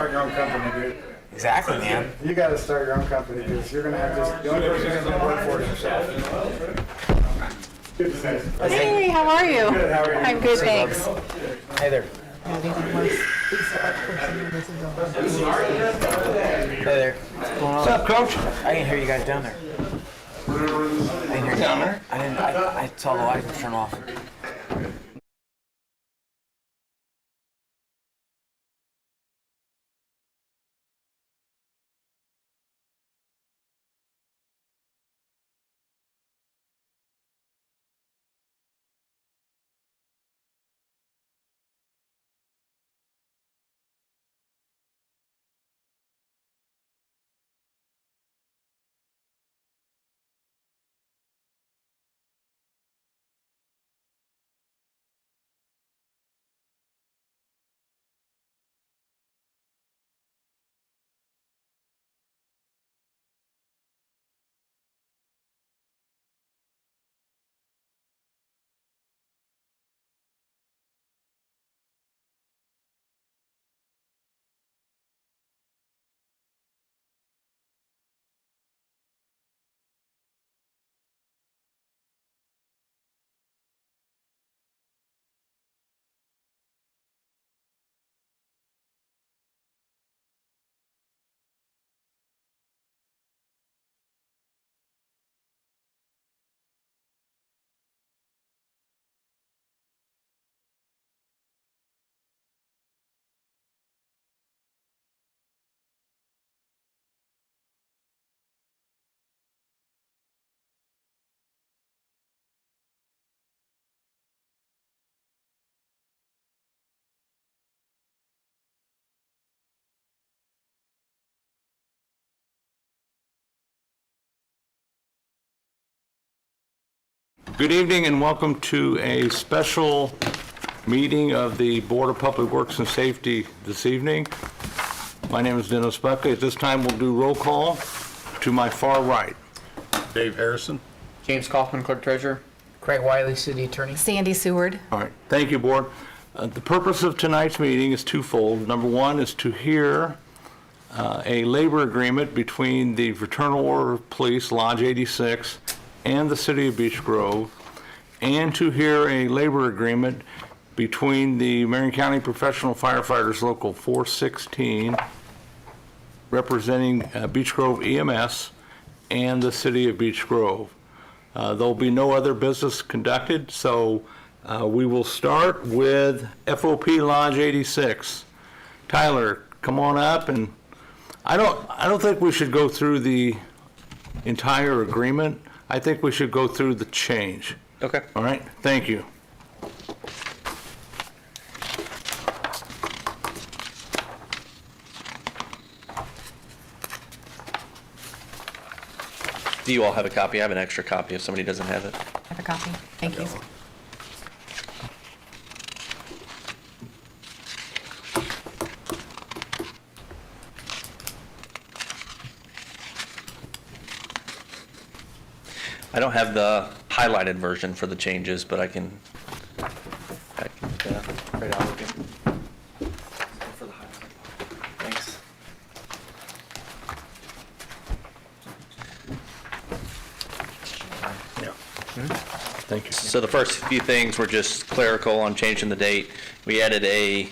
start your own company, dude. Exactly, man. You got to start your own company because you're going to have this. The only person who's going to work for is yourself. Good to see you. Hey, how are you? Good, how are you? I'm good, thanks. Hey there. Hey there. What's up, Coach? I didn't hear you guys down there. I didn't hear you down there. I saw the lights turn off. Good evening and welcome to a special meeting of the Board of Public Works and Safety this evening. My name is Dennis Buckley. At this time, we'll do roll call. To my far right, Dave Harrison. James Kaufman, Clerk Treasurer. Craig Wiley, City Attorney. Sandy Seward. all right, thank you, Board. The purpose of tonight's meeting is twofold. Number one is to hear a labor agreement between the Fraternal Order of Police, Lodge 86, and the City of Beech Grove, and to hear a labor agreement between the Marion County Professional Firefighters Local 416, representing Beech Grove EMS, and the City of Beech Grove. There'll be no other business conducted, so we will start with FOP Lodge 86. Tyler, come on up, and I don't think we should go through the entire agreement. I think we should go through the change. Okay. All right, thank you. Do you all have a copy? I have an extra copy if somebody doesn't have it. I have a copy. Thank you. I don't have the highlighted version for the changes, but I can write out with you. For the highlighted. Thanks. Yeah. Thank you. So the first few things were just clerical on changing the date. We added a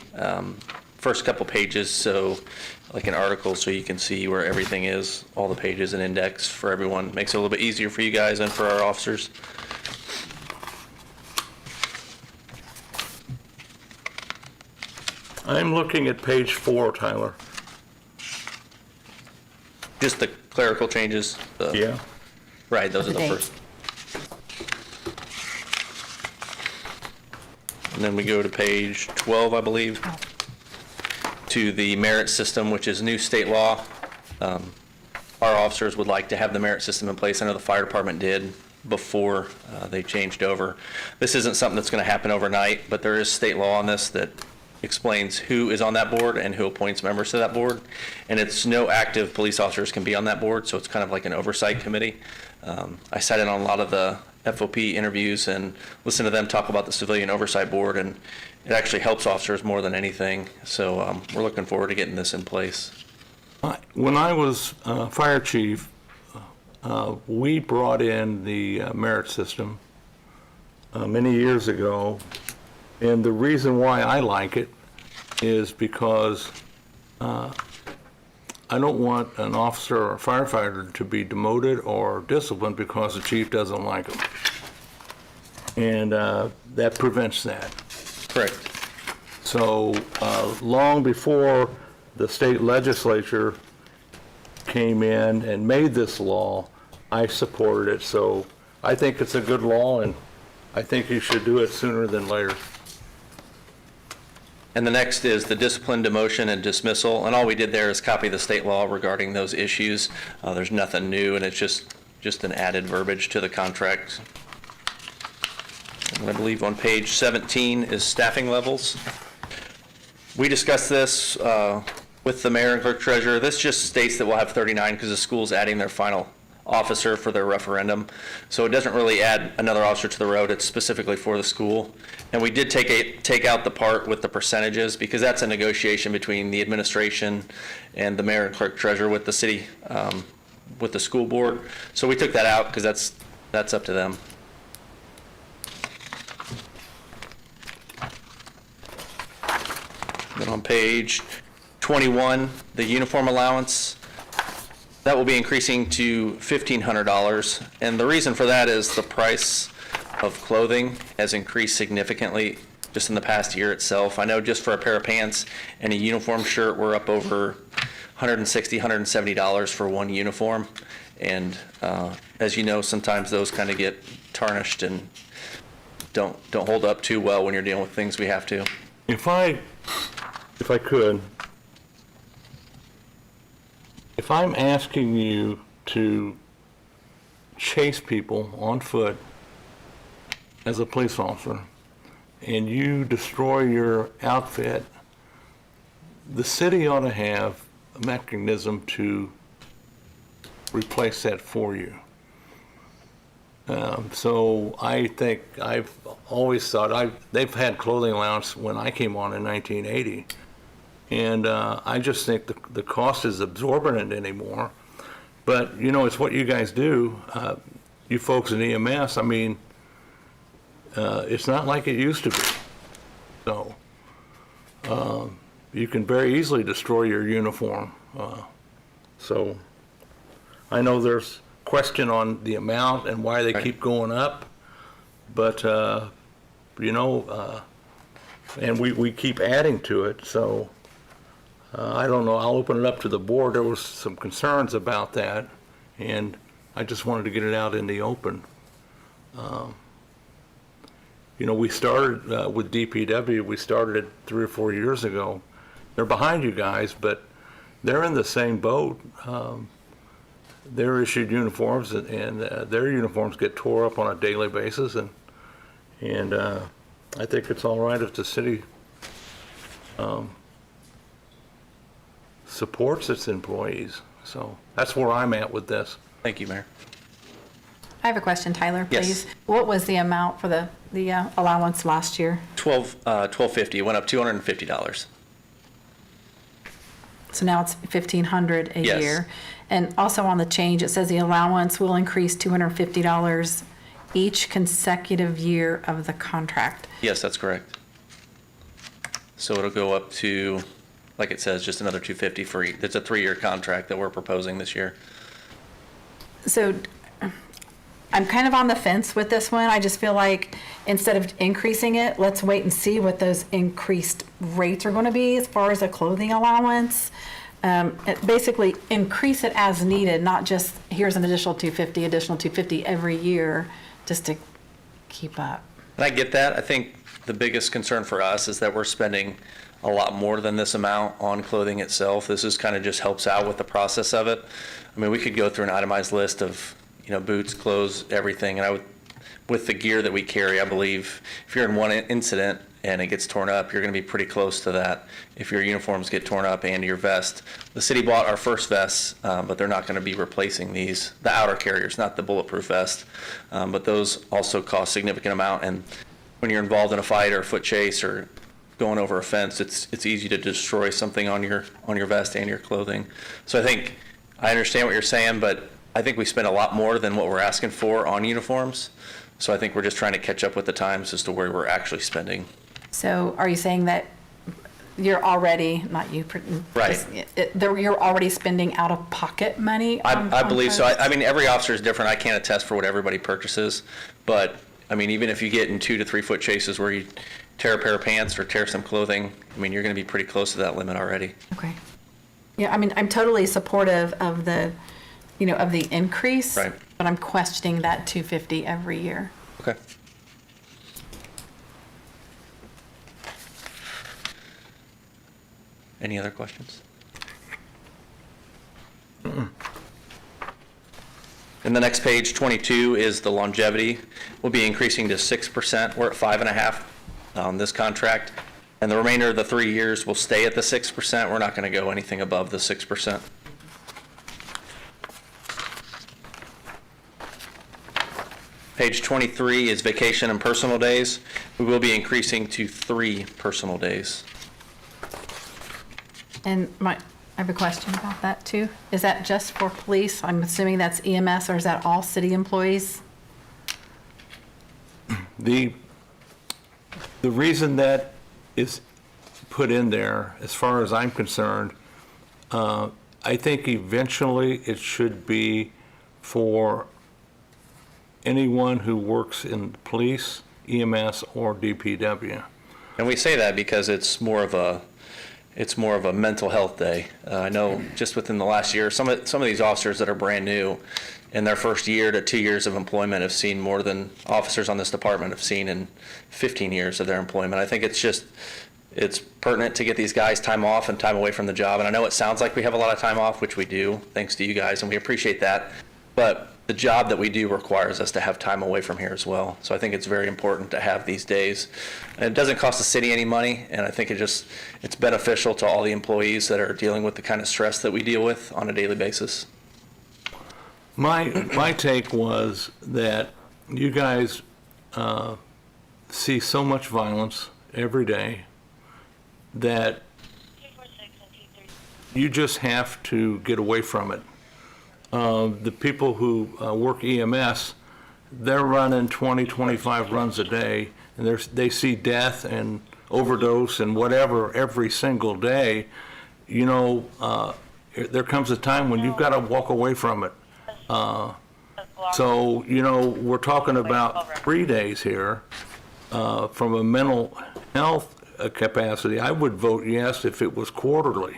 first couple pages, so like an article, so you can see where everything is, all the pages and index for everyone. Makes it a little bit easier for you guys and for our officers. I'm looking at page 4, Tyler. Just the clerical changes. Yeah. Right, those are The the date. first. And then we go to page 12, I believe, to the merit system, which is new state law. Our officers would like to have the merit system in place. I know the fire department did before they changed over. This isn't something that's going to happen overnight, but there is state law on this that explains who is on that board and who appoints members to that board. And it's no active police officers can be on that board, so it's kind of like an oversight committee. I sat in on a lot of the FOP interviews and listened to them talk about the Civilian Oversight Board, and It actually helps officers more than anything, so we're looking forward to getting this in place. When I was fire chief, we brought in the merit system many years ago, and the reason why I like it is because I don't want an officer or a firefighter to be demoted or disciplined because the chief doesn't like them. And that prevents that. Correct. So long before the state legislature came in and made this law, I supported it. So I think it's a good law, and I think you should do it sooner than later. And the next is the discipline, demotion, and dismissal. And all we did there is copy the state law regarding those issues. There's nothing new, and it's just an added verbiage to the contract. And I believe on page 17 is staffing levels. We discussed this with the mayor and clerk treasurer. This just states that we'll have 39 because the school's adding their final officer for their referendum. So it doesn't really add another officer to the road. It's specifically for the school. And we did take out the part with the percentages because that's a negotiation between the administration and the mayor and clerk treasurer with the city, with the school board. So we took that out because that's up to them. Then on page 21, the uniform allowance. That will be increasing to $1,500, and the reason for that is the price of clothing has increased significantly just in the past year itself. I know just for a pair of pants and a uniform shirt, we're up over $160, $170 for one uniform, and as you know, sometimes those kind of get tarnished and don't hold up too well when you're dealing with things we have to. If I could, if I'm asking you to chase people on foot as a police officer and you destroy your outfit, the city ought to have a mechanism to replace that for you. So I think I've always thought they've had clothing allowance when I came on in 1980. And I just think the cost is exorbitant anymore. But, you know, it's what you guys do. You folks in EMS, I mean, it's not like it used to be. So you can very easily destroy your uniform. So I know there's question on the amount and why they keep going up. But, you know, and we keep adding to it. So I don't know, I'll open it up to the board. There was some concerns about that, and I just wanted to get it out in the open. You know, we started with DPW, we started it 3 or 4 years ago. They're behind you guys, but they're in the same boat. They're issued uniforms, and their uniforms get tore up on a daily basis, and I think it's all right if the city supports its employees. So that's where I'm at with this. Thank you, Mayor. I have a question, Tyler, Yes. please. What was the amount for the allowance last year? $1,250, it went up $250. So now it's $1,500 a Yes. year. And also on the change, it says the allowance will increase $250 each consecutive year of the contract. Yes, that's correct. So it'll go up to, like it says, just another $250 for each. It's a 3-year contract that we're proposing this year. So I'm kind of on the fence with this one. I just feel like instead of increasing it, let's wait and see what those increased rates are going to be as far as a clothing allowance. Basically increase it as needed, not just here's an additional $250 every year just to keep up. And I get that. I think the biggest concern for us is that we're spending a lot more than this amount on clothing itself. This is kind of just helps out with the process of it. I mean, we could go through an itemized list of, you know, boots, clothes, everything. And with the gear that we carry, I believe if you're in one incident and it gets torn up, you're going to be pretty close to that if your uniforms get torn up and your vest. The city bought our first vests, but they're not going to be replacing these, the outer carriers, not the bulletproof vest. But those also cost significant amount. And when you're involved in a fight or a foot chase or going over a fence, it's easy to destroy something on your vest and your clothing. So I think, I understand what you're saying, but I think we spend a lot more than what we're asking for on uniforms. So I think we're just trying to catch up with the times as to where we're actually spending. So are you saying that you're already, not you, Right. you're already spending out-of-pocket money? I believe so. I mean, every officer is different. I can't attest for what everybody purchases. But, I mean, even if you get in 2 to 3 foot chases where you tear a pair of pants or tear some clothing, I mean, you're going to be pretty close to that limit already. Okay. Yeah, I mean, I'm totally supportive of the, of the increase. Right. But I'm questioning that 250 every year. Okay. Any other questions? And the next page, 22, is the longevity. We'll be increasing to 6%. We're at 5.5 on this contract. And the remainder of the 3 years will stay at the 6%. We're not going to go anything above the 6%. Page 23 is vacation and personal days. We will be increasing to 3 personal days. And I have a question about that too. Is that just for police? I'm assuming that's EMS, or is that all city employees? The reason that is put in there, as far as I'm concerned, I think eventually it should be for anyone who works in police, EMS, or DPW. And we say that because it's more of a mental health day. I know just within the last year, some of these officers that are brand new in their first year to 2 years of employment have seen more than officers on this department have seen in 15 years of their employment. I think it's pertinent to get these guys time off and time away from the job. And I know it sounds like we have a lot of time off, which we do, thanks to you guys, and we appreciate that. But the job that we do requires us to have time away from here as well. So I think it's very important to have these days. And it doesn't cost the city any money, and I think it's beneficial to all the employees that are dealing with the kind of stress that we deal with on a daily basis. My take was that you guys see so much violence every day that you just have to get away from it. The people who work EMS, they're running 20, 25 runs a day, and they see death and overdose and whatever every single day. There comes a time when you've got to walk away from it. So, we're talking about 3 days here. From a mental health capacity, I would vote yes if it was quarterly,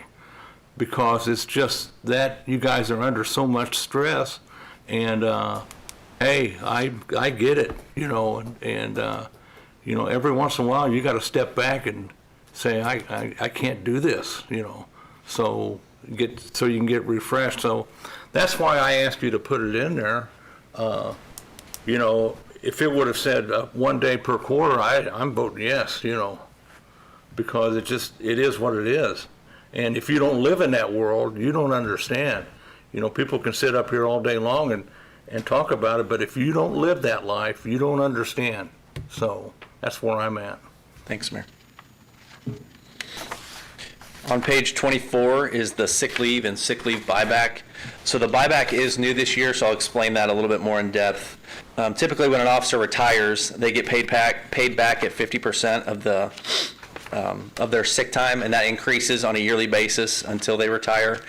because it's just that you guys are under so much stress, and hey, I get it, and every once in a while you got to step back and say I can't do this, so you can get refreshed. So that's why I asked you to put it in there. If it would have said 1 day per quarter, I'm voting yes, because it is what it is. And if you don't live in that world, you don't understand. People can sit up here all day long and talk about it, but if you don't live that life, you don't understand. So that's where I'm at. Thanks, Mayor. On page 24 is the sick leave and sick leave buyback. So the buyback is new this year, so I'll explain that a little bit more in depth. Typically, when an officer retires, they get paid back at 50% of their sick time, and that increases on a yearly basis until they retire.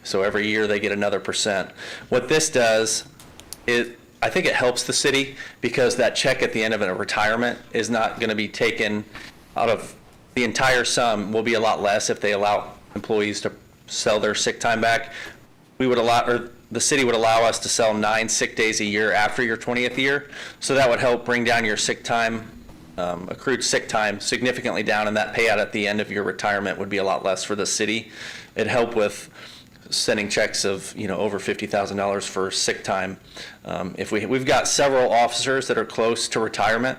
So every year they get another percent. What this does, I think it helps the city, because that check at the end of a retirement is not going to be taken out of the entire sum. Will be a lot less if they allow employees to sell their sick time back. The city would allow us to sell 9 sick days a year after your 20th year. So that would help bring down your sick time, accrued sick time, significantly down, and that payout at the end of your retirement would be a lot less for the city. It'd help with sending checks of over $50,000 for sick time. If we've got several officers that are close to retirement,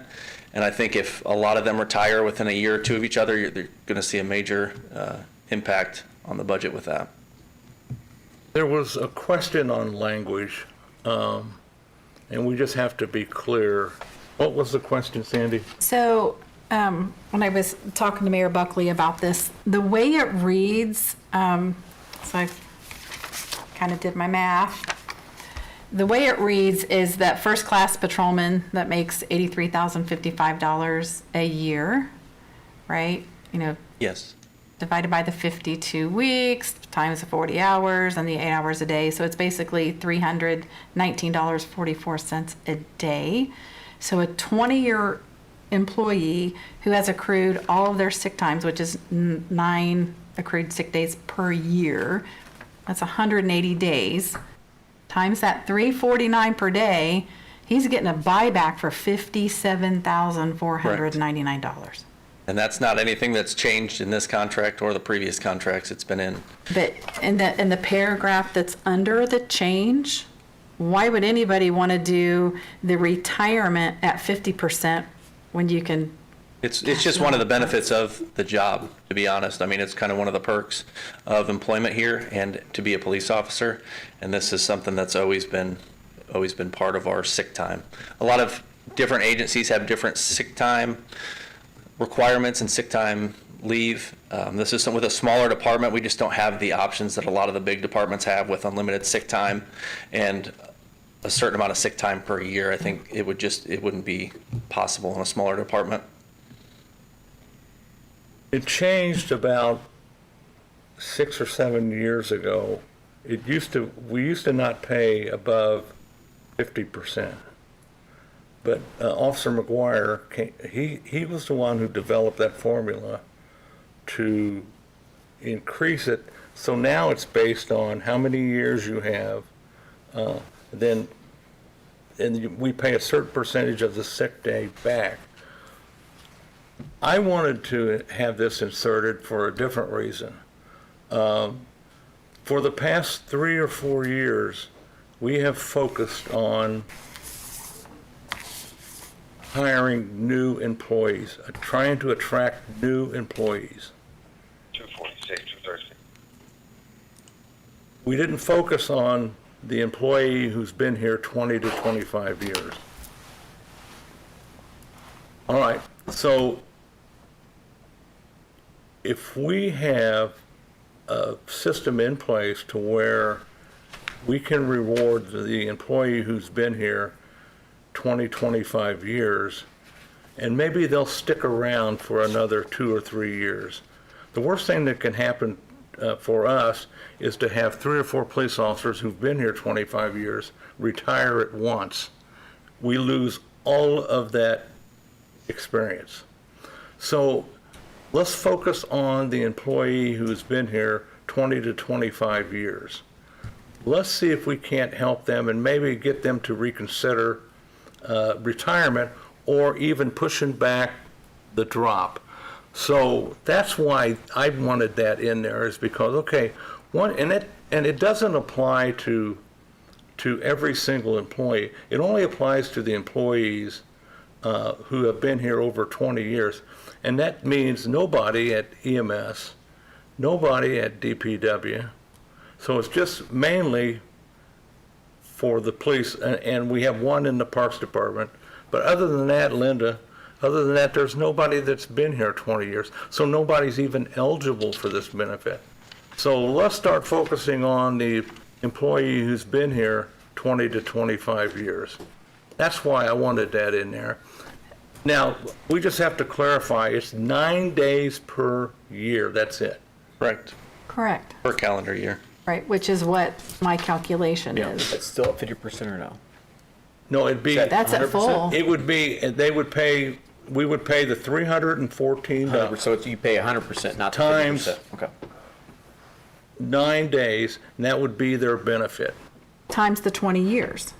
and I think if a lot of them retire within a year or two of each other, they're going to see a major impact on the budget with that. There was a question on language, and we just have to be clear. What was the question, Sandy? So when I was talking to Mayor Buckley about this, the way it reads, so I kind of did my math. The way it reads is that first-class patrolman that makes $83,055 a year, right? You know, Yes. divided by the 52 weeks times the 40 hours and the 8 hours a day. So it's basically $319.44 a day. So a 20-year employee who has accrued all of their sick times, which is 9 accrued sick days per year, that's 180 days, times that $349 per day, he's getting a buyback for $57,499. And that's not anything that's changed in this contract or the previous contracts it's been in. But in the paragraph that's under the change, why would anybody want to do the retirement at 50% when you can? It's just one of the benefits of the job, to be honest. I mean, it's kind of one of the perks of employment here and to be a police officer. And this is something that's always been part of our sick time. A lot of different agencies have different sick time requirements and sick time leave. This is with a smaller department. We just don't have the options that a lot of the big departments have with unlimited sick time and a certain amount of sick time per year. I think it wouldn't be possible in a smaller department. It changed about 6 or 7 years ago. We used to not pay above 50%. But Officer McGuire, he was the one who developed that formula to increase it. So now it's based on how many years you have, and we pay a certain percentage of the sick day back. I wanted to have this inserted for a different reason. For the past 3 or 4 years, we have focused on hiring new employees, trying to attract new employees. 246, 236. We didn't focus on the employee who's been here 20 to 25 years. All right, so if we have a system in place to where we can reward the employee who's been here 20, 25 years, and maybe they'll stick around for another 2 or 3 years. The worst thing that can happen for us is to have 3 or 4 police officers who've been here 25 years retire at once. We lose all of that experience. So let's focus on the employee who's been here 20 to 25 years. Let's see if we can't help them and maybe get them to reconsider retirement or even pushing back the drop. So that's why I wanted that in there, is because, okay, it doesn't apply to every single employee. It only applies to the employees who have been here over 20 years. And that means nobody at EMS, nobody at DPW. So it's just mainly for the police, and we have one in the Parks Department. But other than that, Linda, there's nobody that's been here 20 years. So nobody's even eligible for this benefit. So let's start focusing on the employee who's been here 20 to 25 years. That's why I wanted that in there. Now, we just have to clarify, it's 9 days per year, that's it. Correct. Correct. Per calendar year. Right, which is what my calculation is. It's still at 50% or no? No, it'd be. That's at full. It would be, we would pay the $314 So you pay 100%, not the Times- 50%. Okay. 9 days, and that would be their benefit. Times the 20 years.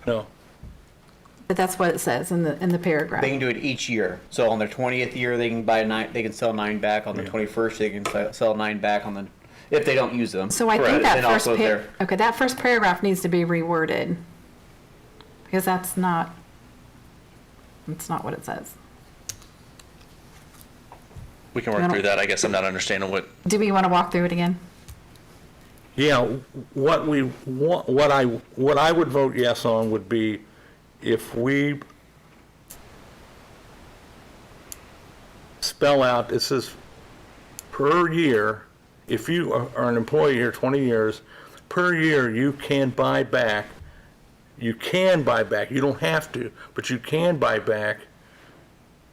No, But that's what it says in the paragraph. They can do it each year. So on their 20th year, they can buy 9. They can sell 9 back. On the 21st, they can sell 9 back on the, if they don't use them. So I think Correct. that And first also their- that first paragraph needs to be reworded, because that's not what it says. We can work through that. I guess I'm not understanding what, Do we want to walk through it again? yeah, what I would vote yes on would be if we spell out, it says per year, if you are an employee here 20 years, per year you can buy back, you don't have to, but you can buy back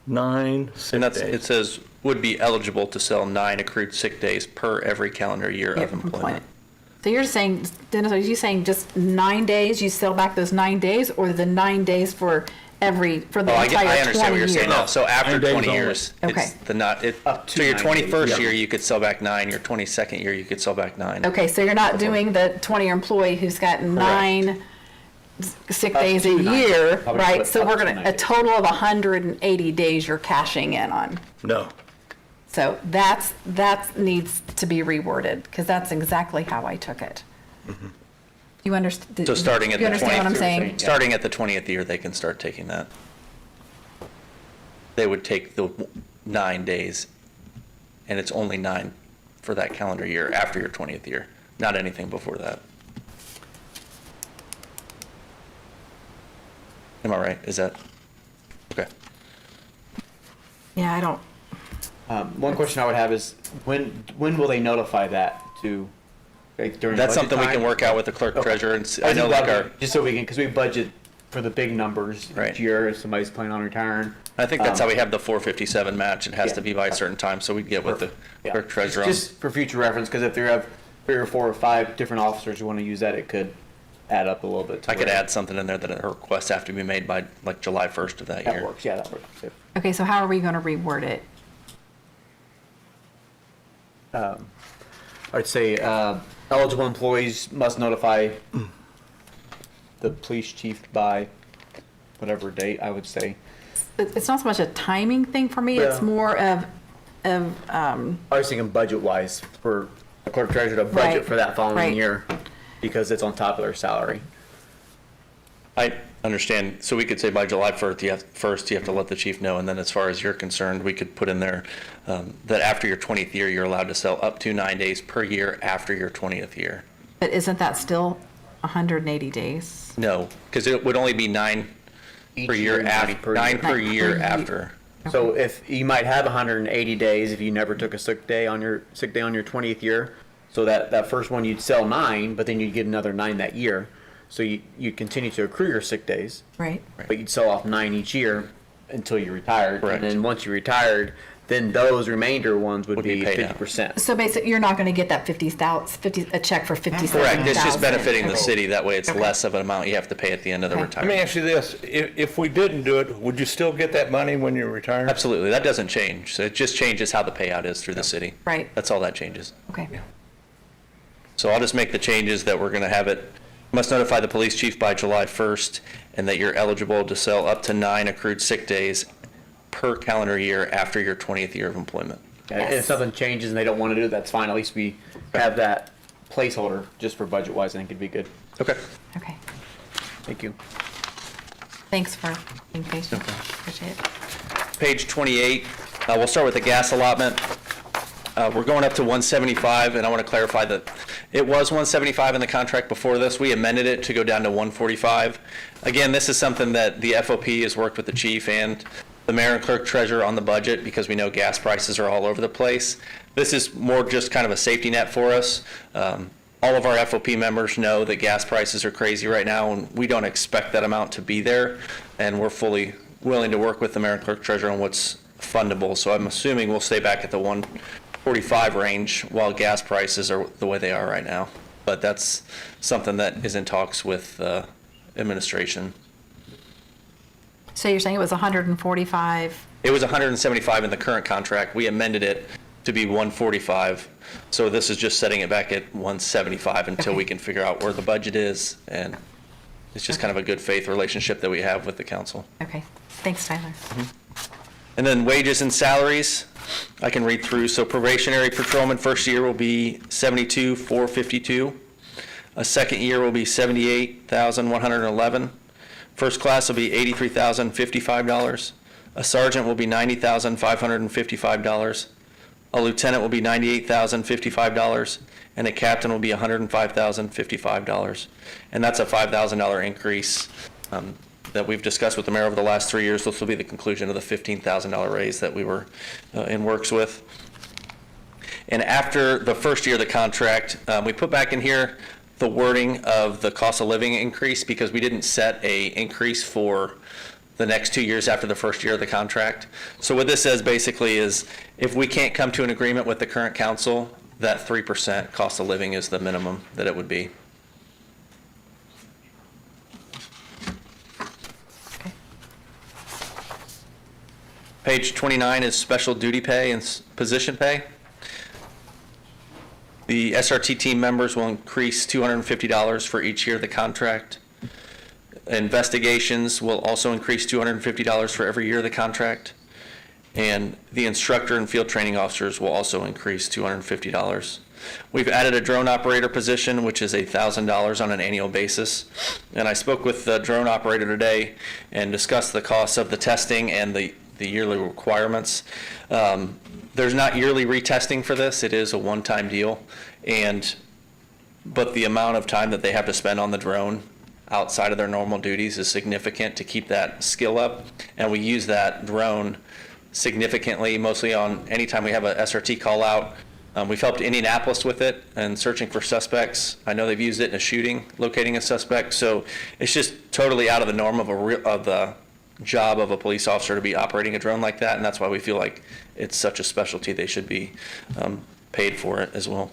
9 sick And that's, days. it says, would be eligible to sell 9 accrued sick days per every calendar year of employment. So you're saying, Dennis, are you saying just 9 days, you sell back those 9 days, or the 9 days for the Oh, entire 20 years? I understand what you're saying now. So after 9 days 20 only. years, Okay. it's the not, it, Up to so your 9 days, 21st yeah. year, you could sell back 9, your 22nd year, you could sell back 9. Okay, so you're not doing the 20-year employee who's got 9 sick Up days a to 9 year, days. I would right? put So up we're to gonna, 9 a days. total of 180 days you're cashing in on. No. So that needs to be reworded, because that's exactly how I took it. You understand? So starting at the You understand what I'm 20th, saying? starting at the 20th year, they can start taking that. They would take the 9 days, and it's only 9 for that calendar year after your 20th year, not anything before that. Am I right? Is that, okay. Yeah, I don't, One question I would have is, when will they notify that to, like, during That's budget something we can time? work out with the clerk Okay. treasurer, and I know like our, Just so we can, because we budget for the big numbers Right. each year, if somebody's planning on retiring. I think that's how we have the 457 match. It has to Yeah. be by a certain time, so we'd get with the Yeah. clerk treasurer on. Just for future reference, because if they have 3 or 4 or 5 different officers who want to use that, it could add up a little bit. to I could where add something in there that requests have to be made by like July 1st of that That year. works, yeah, that works. okay, so how are we gonna reword it? I'd say eligible employees must notify the police chief by whatever date, I would say. It's not so much a timing thing for me, it's Yeah. more of, I was thinking budget-wise for the clerk treasurer to budget Right, for that following right. year, because it's on top of their salary. I understand. So we could say by July 1st, you have to let the chief know. And then as far as you're concerned, we could put in there that after your 20th year, you're allowed to sell up to 9 days per year after your 20th year. but isn't that still 180 days? No, because it would only be 9 per Each year, 9 after, per 9 year. per 9 per year year. after. So if you might have 180 days if you never took a sick day on your 20th year, so that first one you'd sell 9, but then you'd get another 9 that year. So you'd continue to accrue your sick days, Right? but you'd sell off 9 each year until you retired. Correct. And then once you retired, then those remainder ones would Would be be paid out. 50%. So basically, you're not gonna get that 50, a check for 57,000. Correct. It's just benefiting the Okay. city. That way it's Okay. less of an amount you have to pay at the end of the Okay. Let me retirement. ask you this, if we didn't do it, would you still get that money when you retire? Absolutely. That doesn't change. So it just changes how the payout is through the city. Right. That's all that changes. Okay, So I'll just make the changes that we're going to have it, must notify the police chief by July 1st, and that you're eligible to sell up to 9 accrued sick days per calendar year after your 20th year of employment. And if Yes. something changes and they don't want to do it, that's fine. At least we have that placeholder just for budget-wise. I think it'd be good. Okay. okay. Thank you. Thanks for being patient. Appreciate it. Page 28, we'll start with the gas allotment. We're going up to 175, and I want to clarify that it was 175 in the contract before this. We amended it to go down to 145. Again, this is something that the FOP has worked with the chief and the mayor and clerk treasurer on the budget, because we know gas prices are all over the place. This is more just kind of a safety net for us. All of our FOP members know that gas prices are crazy right now, and we don't expect that amount to be there. And we're fully willing to work with the mayor and clerk treasurer on what's fundable. So I'm assuming we'll stay back at the 145 range while gas prices are the way they are right now. But that's something that is in talks with administration. So you're saying it was 145? It was 175 in the current contract. We amended it to be 145. So this is just setting it back at 175 until we can figure out where the budget is. And it's just kind of a good faith relationship that we have with the council. Okay, thanks, Tyler. And then wages and salaries, I can read through. So probationary patrolman first year will be 72,452. A second year will be 78,111. First class will be $83,055. A sergeant will be $90,555. A lieutenant will be $98,055. And a captain will be $105,055. And that's a $5,000 increase. that we've discussed with the mayor over the last 3 years. This will be the conclusion of the $15,000 raise that we were in works with. And after the first year of the contract, we put back in here the wording of the cost of living increase because we didn't set a increase for the next 2 years after the first year of the contract. So what this says basically is if we can't come to an agreement with the current council, that 3% cost of living is the minimum that it would be. Page 29 is special duty pay and position pay. The SRT team members will increase $250 for each year of the contract. Investigations will also increase $250 for every year of the contract. And the instructor and field training officers will also increase $250. We've added a drone operator position, which is $1,000 on an annual basis. And I spoke with the drone operator today and discussed the costs of the testing and the yearly requirements. There's not yearly retesting for this. It is a one-time deal. But the amount of time that they have to spend on the drone outside of their normal duties is significant to keep that skill up. And we use that drone significantly, mostly on anytime we have a SRT call out. We've helped Indianapolis with it and searching for suspects. I know they've used it in a shooting, locating a suspect. So it's just totally out of the norm of the job of a police officer to be operating a drone like that, and that's why we feel like it's such a specialty. They should be paid for it as well.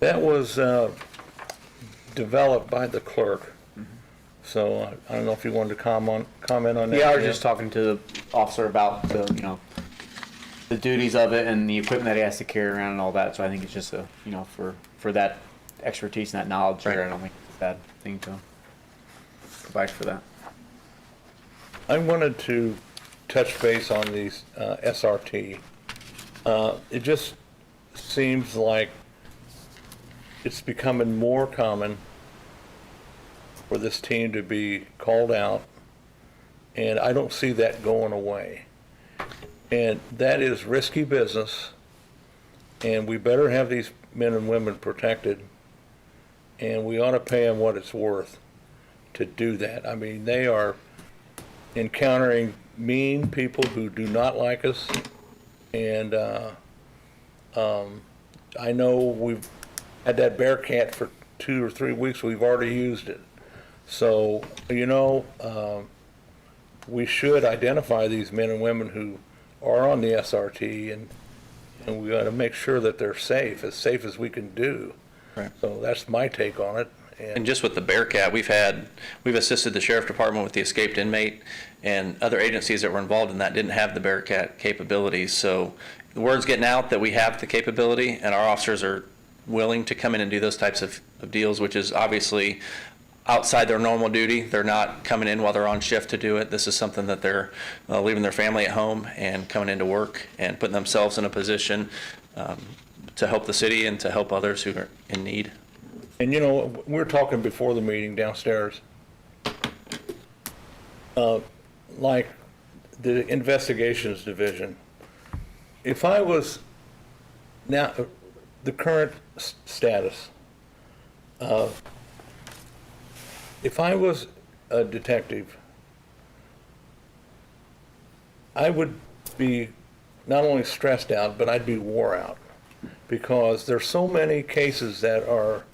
That was developed by the clerk. So I don't know if you wanted to comment on that. Yeah, I was just talking to the officer about the duties of it and the equipment that he has to carry around and all that. So I think it's just for that expertise and that knowledge there. I don't think it's a bad thing to provide for that. I wanted to touch base on these SRT. It just seems like it's becoming more common for this team to be called out, and I don't see that going away. And that is risky business, and we better have these men and women protected, and we ought to pay them what it's worth to do that. I mean, they are encountering mean people who do not like us, and I know we've had that Bearcat for 2 or 3 weeks. We've already used it. So, we should identify these men and women who are on the SRT, and we got to make sure that they're safe as we can do. Right. So that's my take on it. And just with the Bearcat, we've assisted the sheriff department with the escaped inmate, and other agencies that were involved in that didn't have the Bearcat capabilities. So the word's getting out that we have the capability, and our officers are willing to come in and do those types of deals, which is obviously outside their normal duty. They're not coming in while they're on shift to do it. This is something that they're leaving their family at home and coming into work and putting themselves in a position to help the city and to help others who are in need. And we were talking before the meeting downstairs, like the investigations division. If I was now, the current status, if I was a detective, I would be not only stressed out, but I'd be wore out, because there's so many cases that are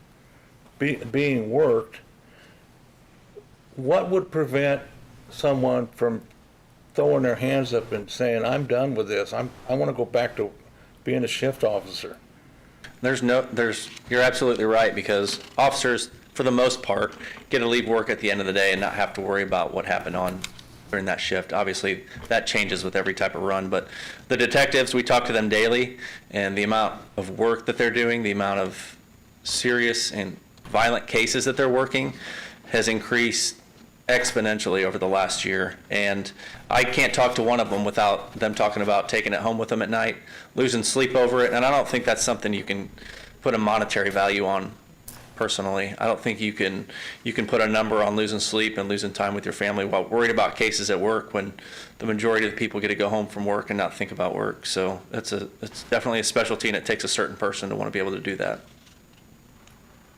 being worked. What would prevent someone from throwing their hands up and saying, I'm done with this, I want to go back to being a shift officer? You're absolutely right, because officers, for the most part, get to leave work at the end of the day and not have to worry about what happened during that shift. Obviously, that changes with every type of run, but the detectives, we talk to them daily, and the amount of work that they're doing, the amount of serious and violent cases that they're working has increased exponentially over the last year. And I can't talk to one of them without them talking about taking it home with them at night, losing sleep over it, and I don't think that's something you can put a monetary value on. Personally, I don't think you can put a number on losing sleep and losing time with your family while worried about cases at work, when the majority of the people get to go home from work and not think about work. So it's definitely a specialty, and it takes a certain person to want to be able to do that.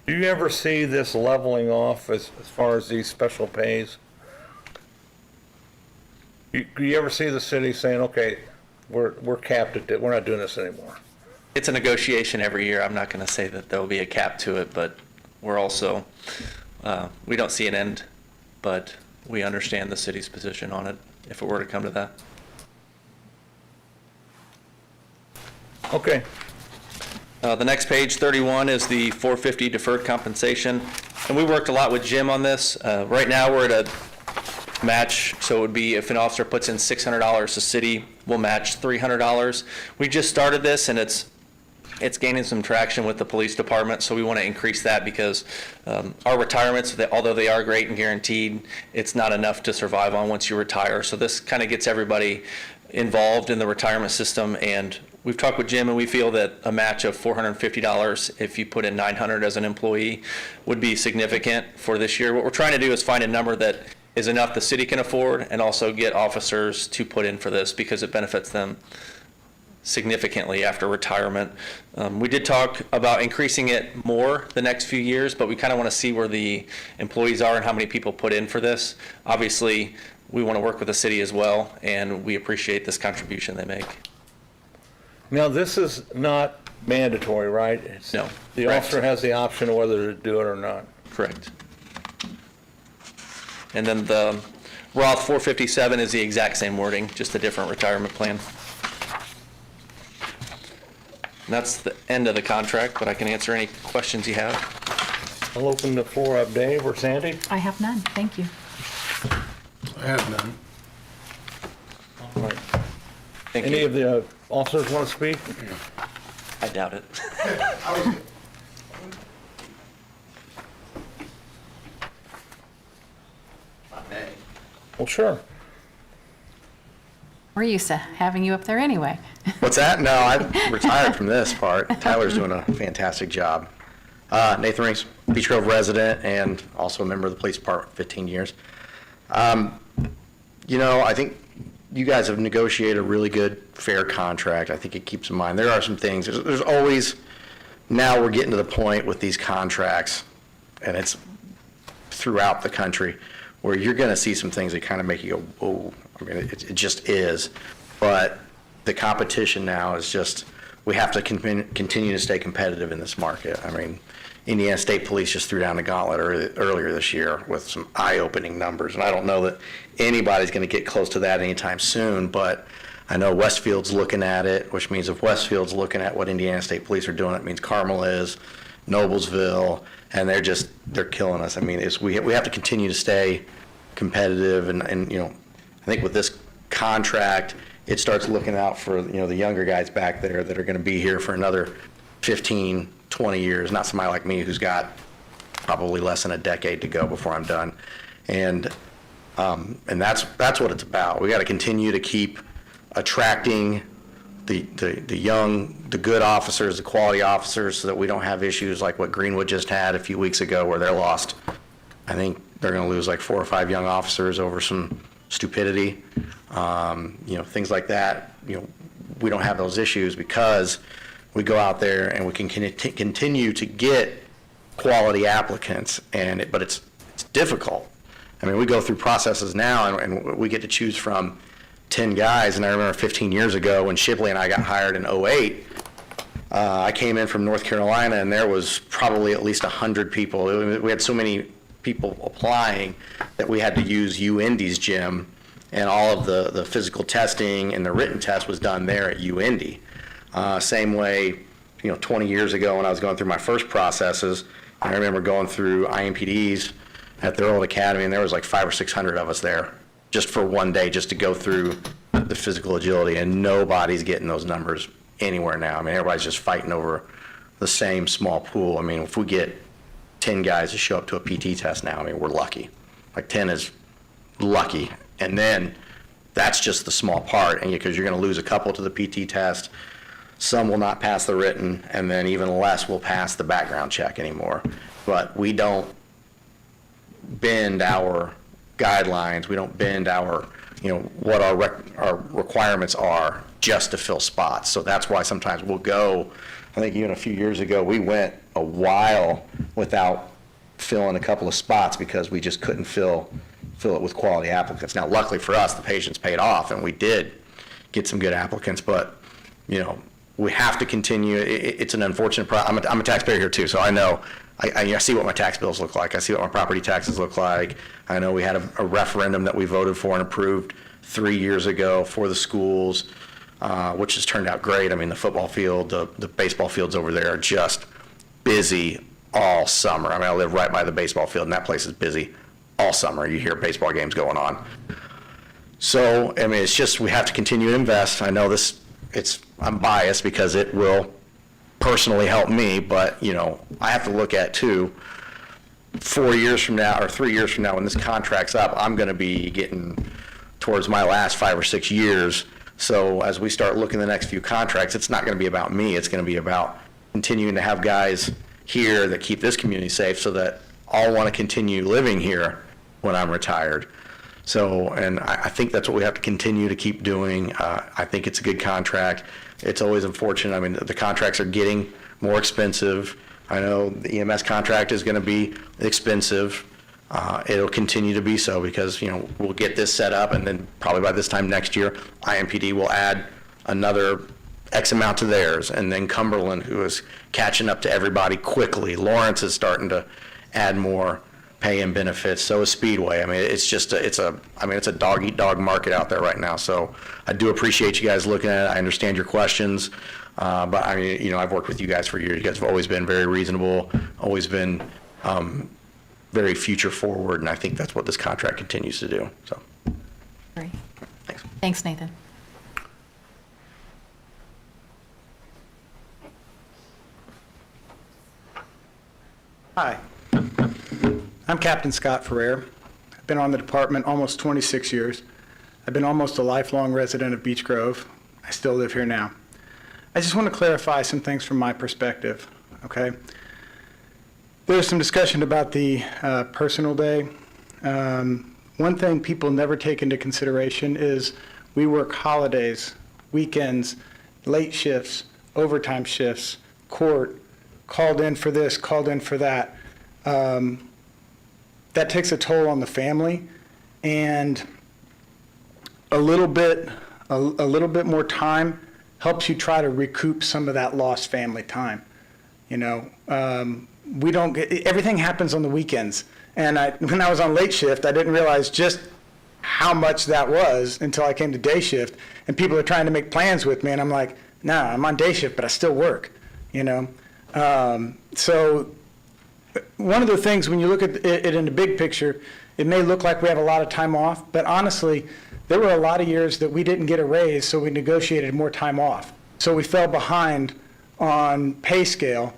Do you ever see this leveling off as far as these special pays? You ever see the city saying, okay, we're capped at that, we're not doing this anymore? It's a negotiation every year. I'm not going to say that there will be a cap to it, but we're also, we don't see an end, but we understand the city's position on it if it were to come to that. Okay. The next page, 31, is the 450 deferred compensation. And we worked a lot with Jim on this. Right now, we're at a match, so it would be if an officer puts in $600, the city will match $300. We just started this, and it's gaining some traction with the police department, so we want to increase that because our retirements, although they are great and guaranteed, it's not enough to survive on once you retire. So this kind of gets everybody involved in the retirement system, and we've talked with Jim, and we feel that a match of $450 if you put in $900 as an employee would be significant for this year. What we're trying to do is find a number that is enough the city can afford and also get officers to put in for this because it benefits them significantly after retirement. We did talk about increasing it more the next few years, but we kind of want to see where the employees are and how many people put in for this. Obviously, we want to work with the city as well, and we appreciate this contribution they make. Now, this is not mandatory, right? No. The Correct. officer has the option of whether to do it or not. Correct. And then the Roth 457 is the exact same wording, just a different retirement plan. And that's the end of the contract, but I can answer any questions you have. I'll open the floor up. Dave or Sandy? I have none, thank you. I have none. All right. Thank Any you. of the officers want to speak? I doubt it. Well, sure. We're used to having you up there anyway. What's that? No, I retired from this part. Tyler's doing a fantastic job. Nathan Rings, Beech Grove resident and also a member of the police department for 15 years. You know, I think you guys have negotiated a really good, fair contract. I think it keeps in mind, there are some things, there's always, now we're getting to the point with these contracts, and it's throughout the country, where you're going to see some things that kind of make you go, whoa. I mean, it just is. But the competition now is just, we have to continue to stay competitive in this market. I mean, Indiana State Police just threw down the gauntlet earlier this year with some eye-opening numbers, and I don't know that anybody's going to get close to that anytime soon, but I know Westfield's looking at it, which means if Westfield's looking at what Indiana State Police are doing, it means Carmel is, Noblesville, and they're killing us. I mean, we have to continue to stay competitive, and you know, I think with this contract, it starts looking out for, you know, the younger guys back there that are going to be here for another 15, 20 years, not somebody like me who's got probably less than a decade to go before I'm done. And that's what it's about. We got to continue to keep attracting the young, the good officers, the quality officers, so that we don't have issues like what Greenwood just had a few weeks ago where they're lost. I think they're going to lose like 4 or 5 young officers over some stupidity, you know, things like that. You know, we don't have those issues because we go out there and we can continue to get quality applicants, but it's difficult. I mean, we go through processes now, and we get to choose from 10 guys, and I remember 15 years ago when Shipley and I got hired in 2008, I came in from North Carolina, and there was probably at least 100 people. We had so many people applying that we had to use UIndy's gym, and all of the physical testing and the written test was done there at UIndy. Same way, you know, 20 years ago when I was going through my first processes, I remember going through IMPDs at their old academy, and there was like 500 or 600 of us there just for one day just to go through the physical agility, and nobody's getting those numbers anywhere now. I mean, everybody's just fighting over the same small pool. I mean, if we get 10 guys to show up to a PT test now, I mean, we're lucky. Like 10 is lucky. And then that's just the small part, and because you're going to lose a couple to the PT test, some will not pass the written, and then even less will pass the background check anymore. But we don't bend our guidelines, we don't bend our, you know, what our requirements are just to fill spots. So that's why sometimes we'll go, I think even a few years ago, we went a while without filling a couple of spots because we just couldn't fill fill it with quality applicants. Now, luckily for us, the patients paid off, and we did get some good applicants, but, we have to continue. It's an unfortunate I'm a taxpayer here too, so I know, I see what my tax bills look like. I see what my property taxes look like. I know we had a referendum that we voted for and approved 3 years ago for the schools, which has turned out great. I mean, the football field, the baseball fields over there are just busy all summer. I mean, I live right by the baseball field, and that place is busy all summer. You hear baseball games going on. So, I mean, it's just, we have to continue to invest. I know I'm biased because it will personally help me, but, I have to look at too, 4 years from now or 3 years from now when this contract's up, I'm going to be getting towards my last 5 or 6 years. So as we start looking at the next few contracts, it's not going to be about me. It's going to be about continuing to have guys here that keep this community safe so that I'll want to continue living here when I'm retired. So, and I think that's what we have to continue to keep doing. I think it's a good contract. It's always unfortunate. I mean, the contracts are getting more expensive. I know the EMS contract is going to be expensive. It'll continue to be so because, we'll get this set up, and then probably by this time next year, IMPD will add another X amount to theirs, and then Cumberland, who is catching up to everybody quickly. Lawrence is starting to add more pay and benefits. So is Speedway. I mean, it's just it's a dog eat dog market out there right now. So I do appreciate you guys looking at it. I understand your questions, but I mean, I've worked with you guys for years. You guys have always been very reasonable, always been very future forward, and I think that's what this contract continues to do. So, Great. thanks. Thanks, Nathan. Hi, I'm Captain Scott Ferrer. I've been on the department almost 26 years. I've been almost a lifelong resident of Beech Grove. I still live here now. I just want to clarify some things from my perspective, okay? There's some discussion about the personal day. One thing people never take into consideration is we work holidays, weekends, late shifts, overtime shifts, court, called in for this, called in for that. That takes a toll on the family, and a little bit more time helps you try to recoup some of that lost family time. We don't get, everything happens on the weekends. And when I was on late shift, I didn't realize just how much that was until I came to day shift, and people are trying to make plans with me, and I'm like, nah, I'm on day shift, but I still work, So one of the things, when you look at it in the big picture, it may look like we have a lot of time off, but honestly, there were a lot of years that we didn't get a raise, so we negotiated more time off. So we fell behind on pay scale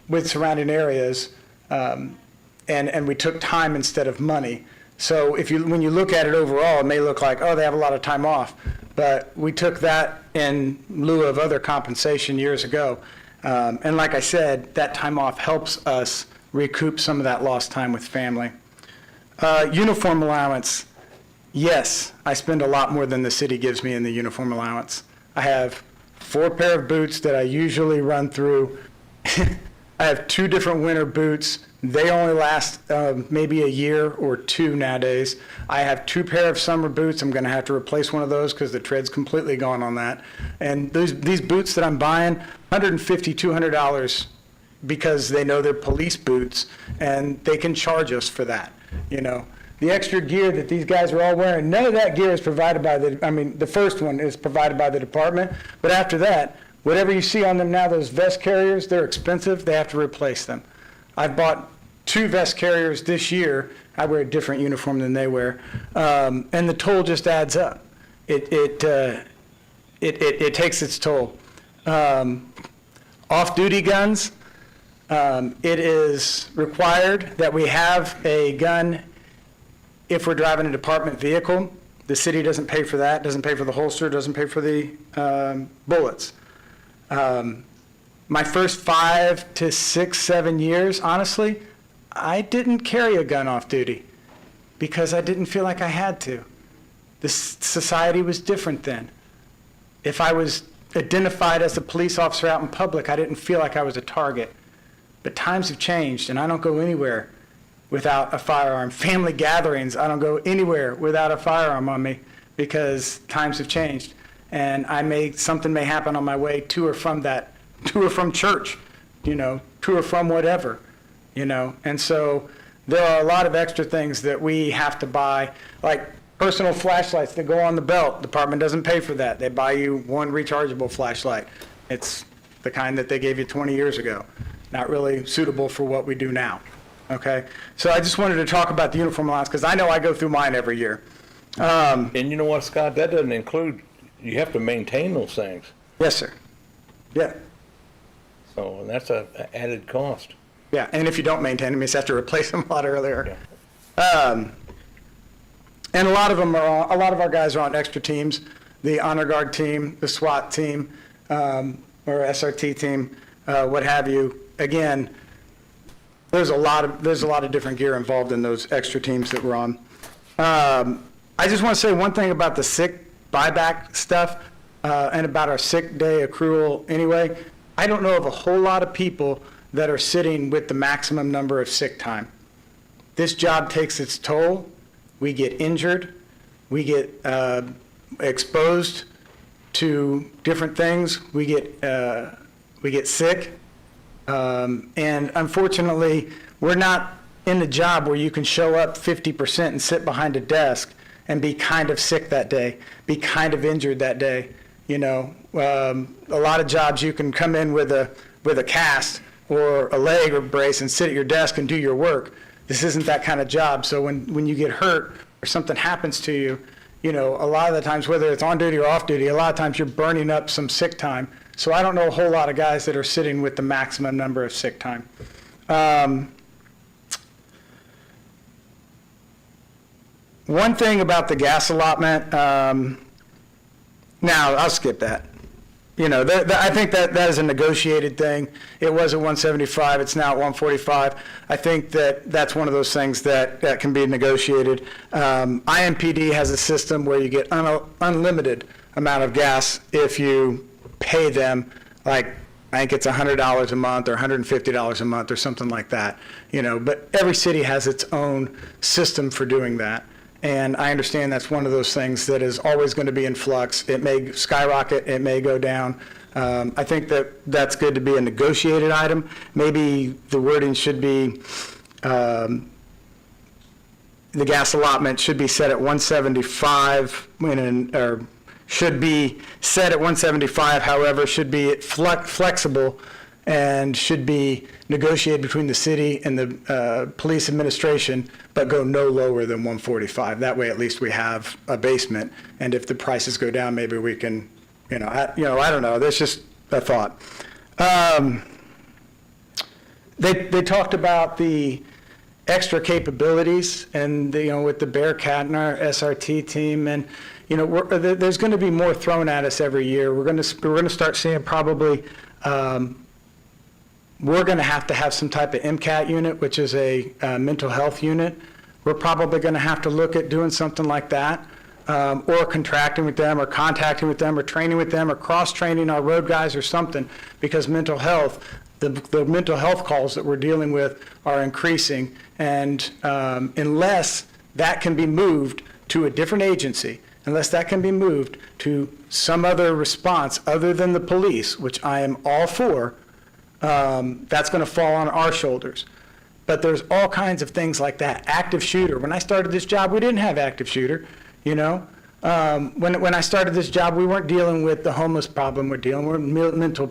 with surrounding areas, and we took time instead of money. So when you look at it overall, it may look like, oh, they have a lot of time off, but we took that in lieu of other compensation years ago. And like I said, that time off helps us recoup some of that lost time with family. Uniform allowance. Yes, I spend a lot more than the city gives me in the uniform allowance. I have 4 pair of boots that I usually run through. I have 2 different winter boots. They only last maybe a year or 2 nowadays. I have 2 pair of summer boots. I'm going to have to replace one of those because the tread's completely gone on that. And these boots that I'm buying, $150, $200 because they know they're police boots and they can charge us for that. The extra gear that these guys are all wearing, none of that gear is provided by the first one is provided by the department, but after that, whatever you see on them now, those vest carriers, they're expensive. They have to replace them. I've bought 2 vest carriers this year. I wear a different uniform than they wear, and the toll just adds up. It takes its toll. Off-duty guns. It is required that we have a gun if we're driving a department vehicle. The city doesn't pay for that, doesn't pay for the holster, doesn't pay for the bullets. My first 5 to 6, 7 years, honestly, I didn't carry a gun off duty because I didn't feel like I had to. The society was different then. If I was identified as a police officer out in public, I didn't feel like I was a target. But times have changed, and I don't go anywhere without a firearm. Family gatherings, I don't go anywhere without a firearm on me because times have changed. And something may happen on my way to or from church, to or from whatever, And so there are a lot of extra things that we have to buy, like personal flashlights that go on the belt. Department doesn't pay for that. They buy you one rechargeable flashlight. It's the kind that they gave you 20 years ago. Not really suitable for what we do now. Okay? So I just wanted to talk about the uniform allowance because I know I go through mine every year. And you know what, Scott, that doesn't include, you have to maintain those things. Yes, sir. Yeah. So and that's a added cost. Yeah, and if you don't maintain them, you just have to replace them a lot earlier. Yeah. And a lot of our guys are on extra teams, the honor guard team, the SWAT team, or SRT team, what have you. Again, there's a lot of different gear involved in those extra teams that we're on. I just want to say one thing about the sick buyback stuff and about our sick day accrual anyway. I don't know of a whole lot of people that are sitting with the maximum number of sick time. This job takes its toll. We get injured. We get exposed to different things. We get sick. And unfortunately, we're not in the job where you can show up 50% and sit behind a desk and be kind of sick that day, be kind of injured that day. A lot of jobs you can come in with a cast or a leg or brace and sit at your desk and do your work. This isn't that kind of job. So when you get hurt or something happens to you, a lot of the times, whether it's on duty or off duty, a lot of times you're burning up some sick time. So I don't know a whole lot of guys that are sitting with the maximum number of sick time. One thing about the gas allotment, now I'll skip that. I think that is a negotiated thing. It was at 175, it's now at 145. I think that's one of those things that can be negotiated. IMPD has a system where you get unlimited amount of gas if you pay them, like I think it's $100 a month or $150 a month or something like that. But every city has its own system for doing that. And I understand that's one of those things that is always going to be in flux. It may skyrocket, it may go down. I think that's good to be a negotiated item. Maybe the wording should be, the gas allotment should be set at 175, or should be set at 175, however, should be flexible and should be negotiated between the city and the police administration, but go no lower than 145. That way, at least we have a basement. And if the prices go down, maybe we can, I don't know. That's just a thought. They talked about the extra capabilities and with the Bearcat and our SRT team, and there's going to be more thrown at us every year. We're going to start seeing probably. We're going to have some type of MCAT unit, which is a mental health unit. We're probably going to have to look at doing something like that, or contracting with them, or contacting with them, or training with them, or cross-training our road guys or something, because mental health, the mental health calls that we're dealing with are increasing. And unless that can be moved to a different agency, unless that can be moved to some other response other than the police, which I am all for, that's going to fall on our shoulders. But there's all kinds of things like that. Active shooter. When I started this job, we didn't have active shooter, When I started this job, we weren't dealing with the homeless problem we're dealing with, mental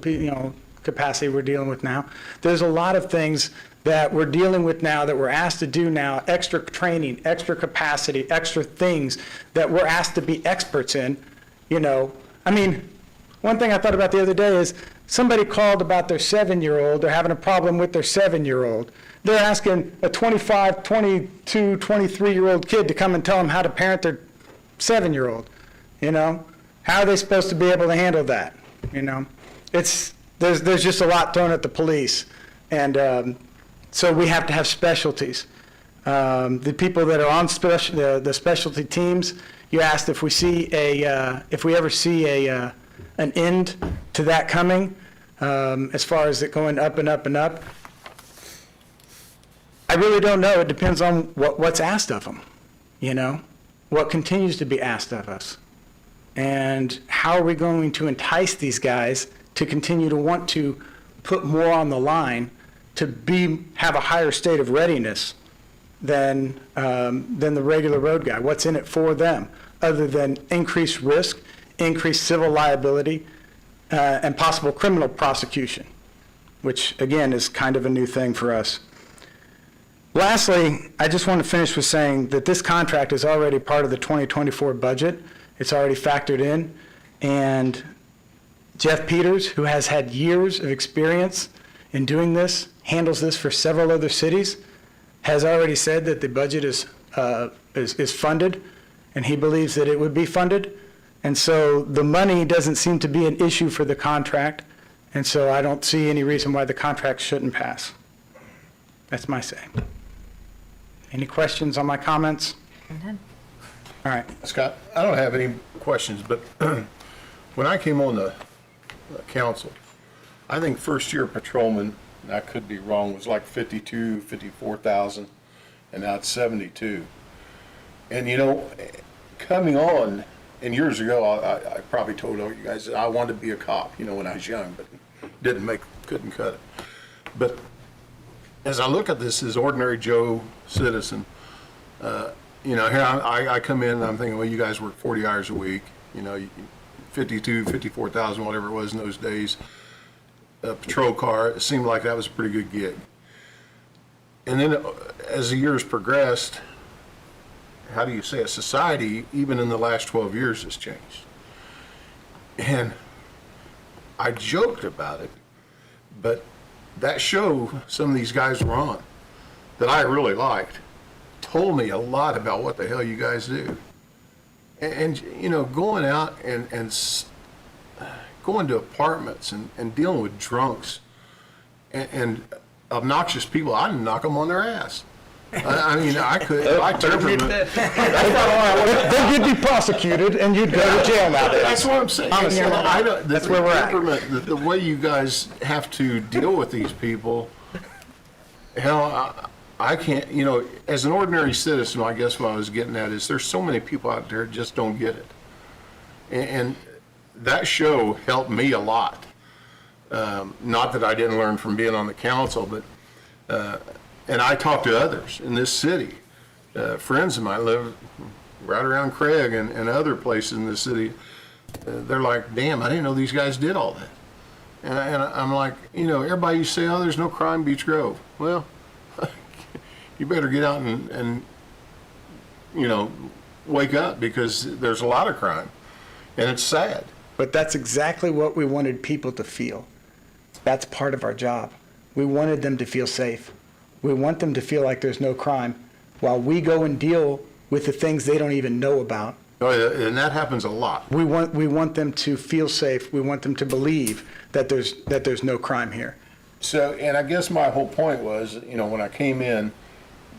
capacity we're dealing with now. There's a lot of things that we're dealing with now that we're asked to do now, extra training, extra capacity, extra things that we're asked to be experts in, One thing I thought about the other day is somebody called about their 7-year-old. They're having a problem with their 7-year-old. They're asking a 25, 22, 23-year-old kid to come and tell them how to parent their 7-year-old. How are they supposed to be able to handle that? There's just a lot thrown at the police. And so we have to have specialties. The people that are on the specialty teams, you asked if we ever see an end to that coming, as far as it going up and up and up. I really don't know. It depends on what's asked of them, what continues to be asked of us. And how are we going to entice these guys to continue to want to put more on the line to have a higher state of readiness than the regular road guy? What's in it for them other than increased risk, increased civil liability, and possible criminal prosecution, which again is kind of a new thing for us. Lastly, I just want to finish with saying that this contract is already part of the 2024 budget. It's already factored in, and Jeff Peters, who has had years of experience in doing this, handles this for several other cities, has already said that the budget is funded, and he believes that it would be funded. And so the money doesn't seem to be an issue for the contract, and so I don't see any reason why the contract shouldn't pass. That's my say. Any questions on my comments? All right. Scott, I don't have any questions, but when I came on the council, I think first-year patrolman, and I could be wrong, was like 54,000, and now it's 72. And coming on, and years ago, I probably told all you guys that I wanted to be a cop, when I was young, but couldn't cut it. But as I look at this as ordinary Joe citizen, here I come in and I'm thinking, well, you guys work 40 hours a week, 54,000, whatever it was in those days. A patrol car, it seemed like that was a pretty good gig. And then as the years progressed, how do you say it, society, even in the last 12 years, has changed. And I joked about it, but that show some of these guys were on that I really liked told me a lot about what the hell you guys do. And going out and going to apartments and dealing with drunks and obnoxious people, I'd knock them on their ass. I could. I took them. Then you'd be prosecuted and you'd go to jail nowadays. That's what I'm saying. Honestly, That's where we're at. The way you guys have to deal with these people, hell, I can't, as an ordinary citizen, I guess what I was getting at is there's so many people out there that just don't get it. And that show helped me a lot. Not that I didn't learn from being on the council, but, and I talked to others in this city. Friends of mine live right around Craig and other places in the city. They're like, damn, I didn't know these guys did all that. And I'm like, everybody used to say, oh, there's no crime, Beech Grove. Well, you better get out and wake up, because there's a lot of crime, and it's sad. But that's exactly what we wanted people to feel. That's part of our job. We wanted them to feel safe. We want them to feel like there's no crime while we go and deal with the things they don't even know about. Oh, and that happens a lot. We want them to feel safe. We want them to believe that there's no crime here. So, and I guess my whole point was, when I came in,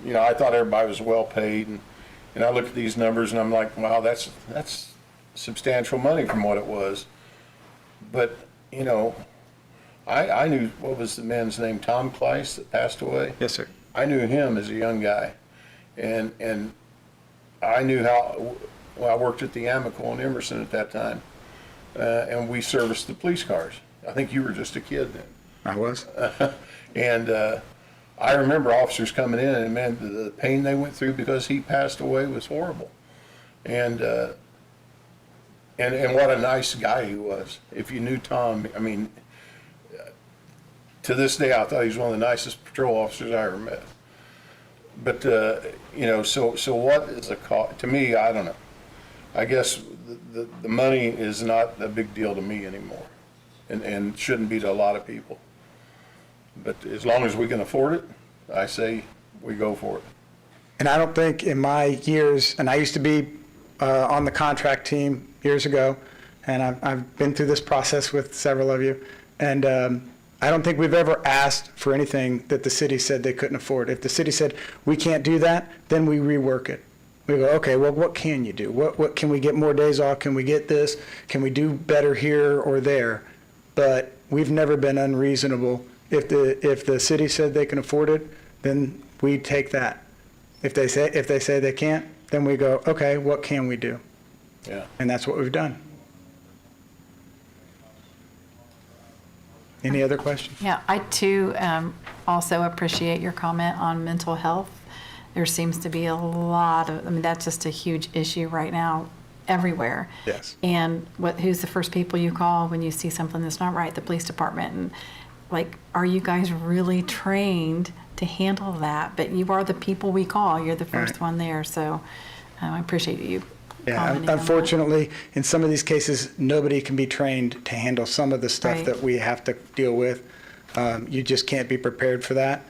I thought everybody was well paid, and I look at these numbers and I'm like, wow, that's substantial money from what it was. But, I knew, what was the man's name, Tom Kleiss, that passed away? Yes, sir. I knew him as a young guy, and I knew how, I worked at the Amical in Emerson at that time, and we serviced the police cars. I think you were just a kid then. I was. And I remember officers coming in, and man, the pain they went through because he passed away was horrible. And what a nice guy he was. If you knew Tom, to this day, I thought he was one of the nicest patrol officers I ever met. But so what is the cost? To me, I don't know. I guess the money is not a big deal to me anymore, and shouldn't be to a lot of people. But as long as we can afford it, I say we go for it. And I don't think in my years, and I used to be on the contract team years ago, and I've been through this process with several of you, and I don't think we've ever asked for anything that the city said they couldn't afford. If the city said, we can't do that, then we rework it. We go, okay, well, what can you do? What can we get more days off? Can we get this? Can we do better here or there? But we've never been unreasonable. If the city said they can afford it, then we take that. If they say they can't, then we go, okay, what can we do? Yeah. And that's what we've done. Any other questions? Yeah, I too also appreciate your comment on mental health. There seems to be a lot of, I mean, that's just a huge issue right now everywhere. Yes. And who's the first people you call when you see something that's not right? The police department. And like, are you guys really trained to handle that? But you are the people we call. You're the first Right. one there. So I appreciate you. Yeah, commenting on that. unfortunately, in some of these cases, nobody can be trained to handle some of the stuff Right. that we have to deal with. You just can't be prepared for that.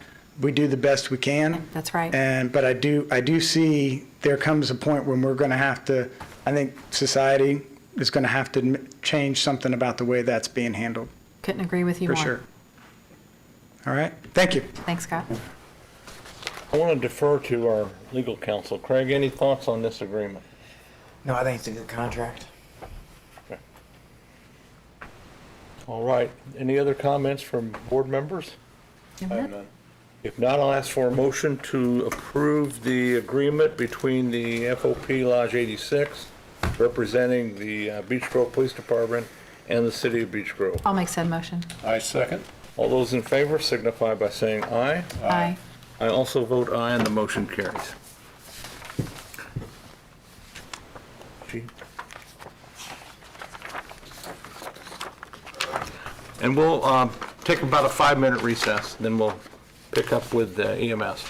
We do the best we can. That's right. But I do see there comes a point when we're going to have to, I think society is going to have to change something about the way that's being handled, Couldn't agree with you for more. sure. All right, thank you. Thanks, Scott. I want to defer to our legal counsel. Craig, any thoughts on this agreement? No, I think it's a good contract. All right, any other comments from board members? If not, I'll ask for a motion to approve the agreement between the FOP Lodge 86, representing the Beech Grove Police Department, and the City of Beech Grove. I'll make said motion. I second. All those in favor signify by saying aye. Aye. I also vote aye, and the motion carries. Gee. And we'll take about a 5-minute recess, then we'll pick up with EMS.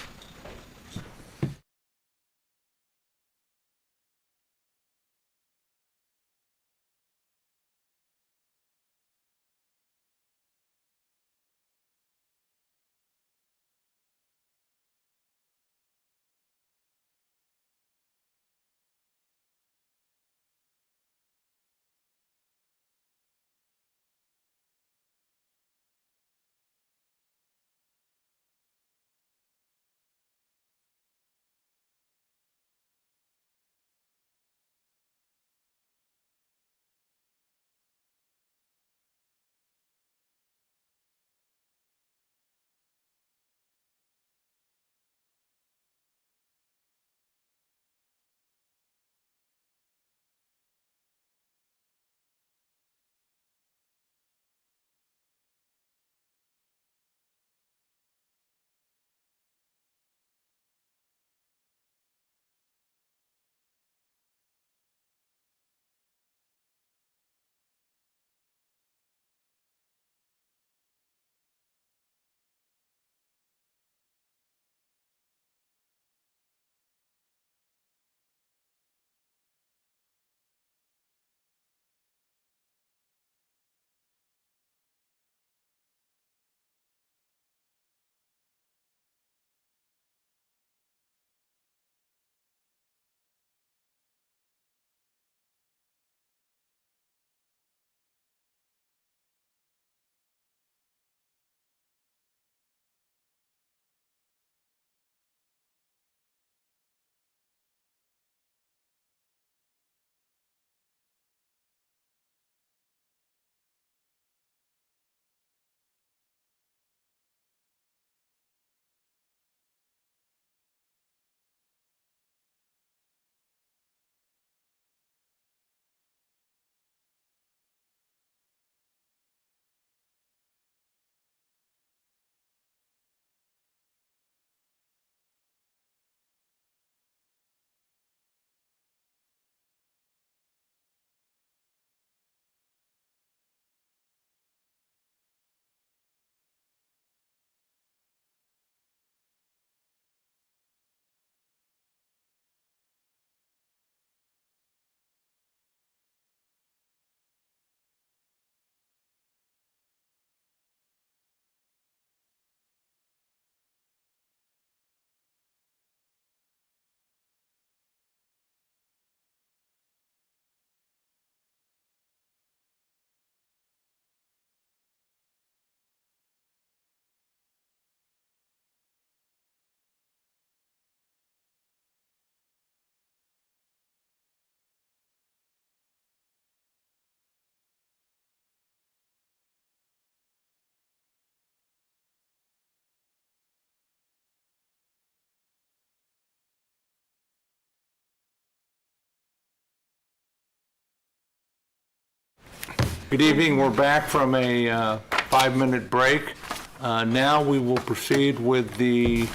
Good evening. We're back from a 5-minute break. Now we will proceed with the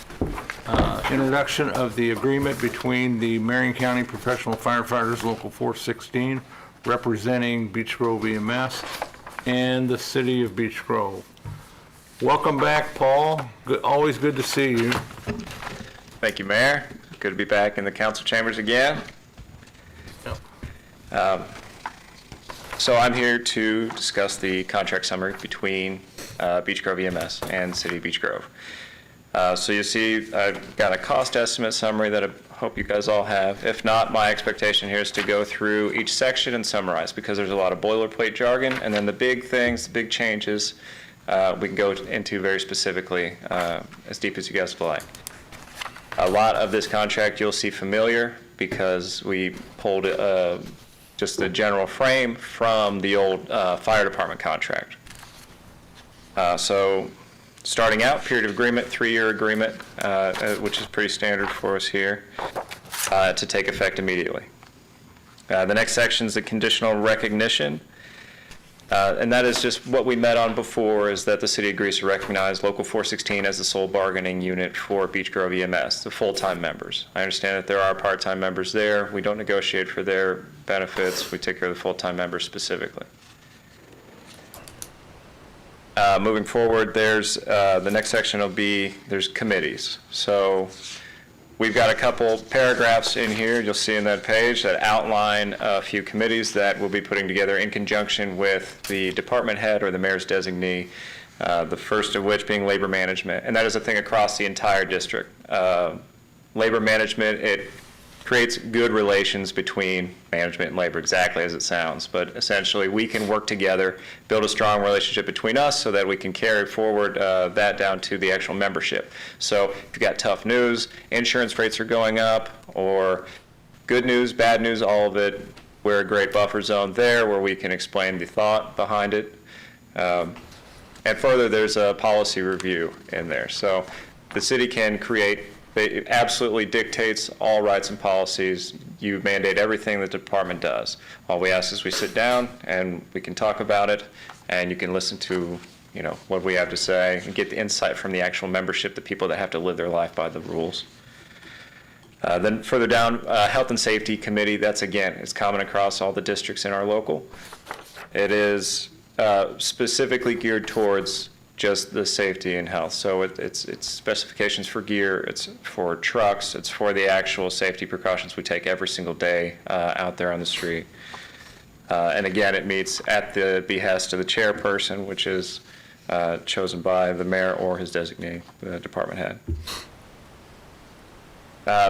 introduction of the agreement between the Marion County Professional Firefighters Local 416, representing Beech Grove EMS, and the City of Beech Grove. Welcome back, Paul. Always good to see you. Thank you, Mayor. Good to be back in the council chambers again. So I'm here to discuss the contract summary between Beech Grove EMS and City of Beech Grove. So you see, I've got a cost estimate summary that I hope you guys all have. If not, my expectation here is to go through each section and summarize, because there's a lot of boilerplate jargon, and then the big things, the big changes, we can go into very specifically, as deep as you guys would like. A lot of this contract you'll see familiar because we pulled just the general frame from the old fire department contract. So starting out, period of agreement, 3-year agreement, which is pretty standard for us here, to take effect immediately. The next section is the conditional recognition. And that is just what we met on before, is that the city agrees to recognize Local 416 as the sole bargaining unit for Beech Grove EMS, the full-time members. I understand that there are part-time members there. We don't negotiate for their benefits. We take care of the full-time members specifically. Moving forward, there's the next section will be, there's committees. So we've got a couple paragraphs in here, you'll see in that page, that outline a few committees that we'll be putting together in conjunction with the department head or the mayor's designee, the first of which being labor management. And that is a thing across the entire district. Labor management, it creates good relations between management and labor, exactly as it sounds. But essentially, we can work together, build a strong relationship between us so that we can carry forward that down to the actual membership. So if you've got tough news, insurance rates are going up, or good news, bad news, all of it, we're a great buffer zone there where we can explain the thought behind it. And further, there's a policy review in there. So the city can create, it absolutely dictates all rights and policies. You mandate everything the department does. All we ask is we sit down and we can talk about it, and you can listen to, you know, what we have to say and get the insight from the actual membership, the people that have to live their life by the rules. Then further down, Health and Safety Committee, that's again, it's common across all the districts in our local. It is specifically geared towards just the safety and health. So it's specifications for gear, it's for trucks, it's for the actual safety precautions we take every single day out there on the street. And again, it meets at the behest of the chairperson, which is chosen by the mayor or his designee, the department head.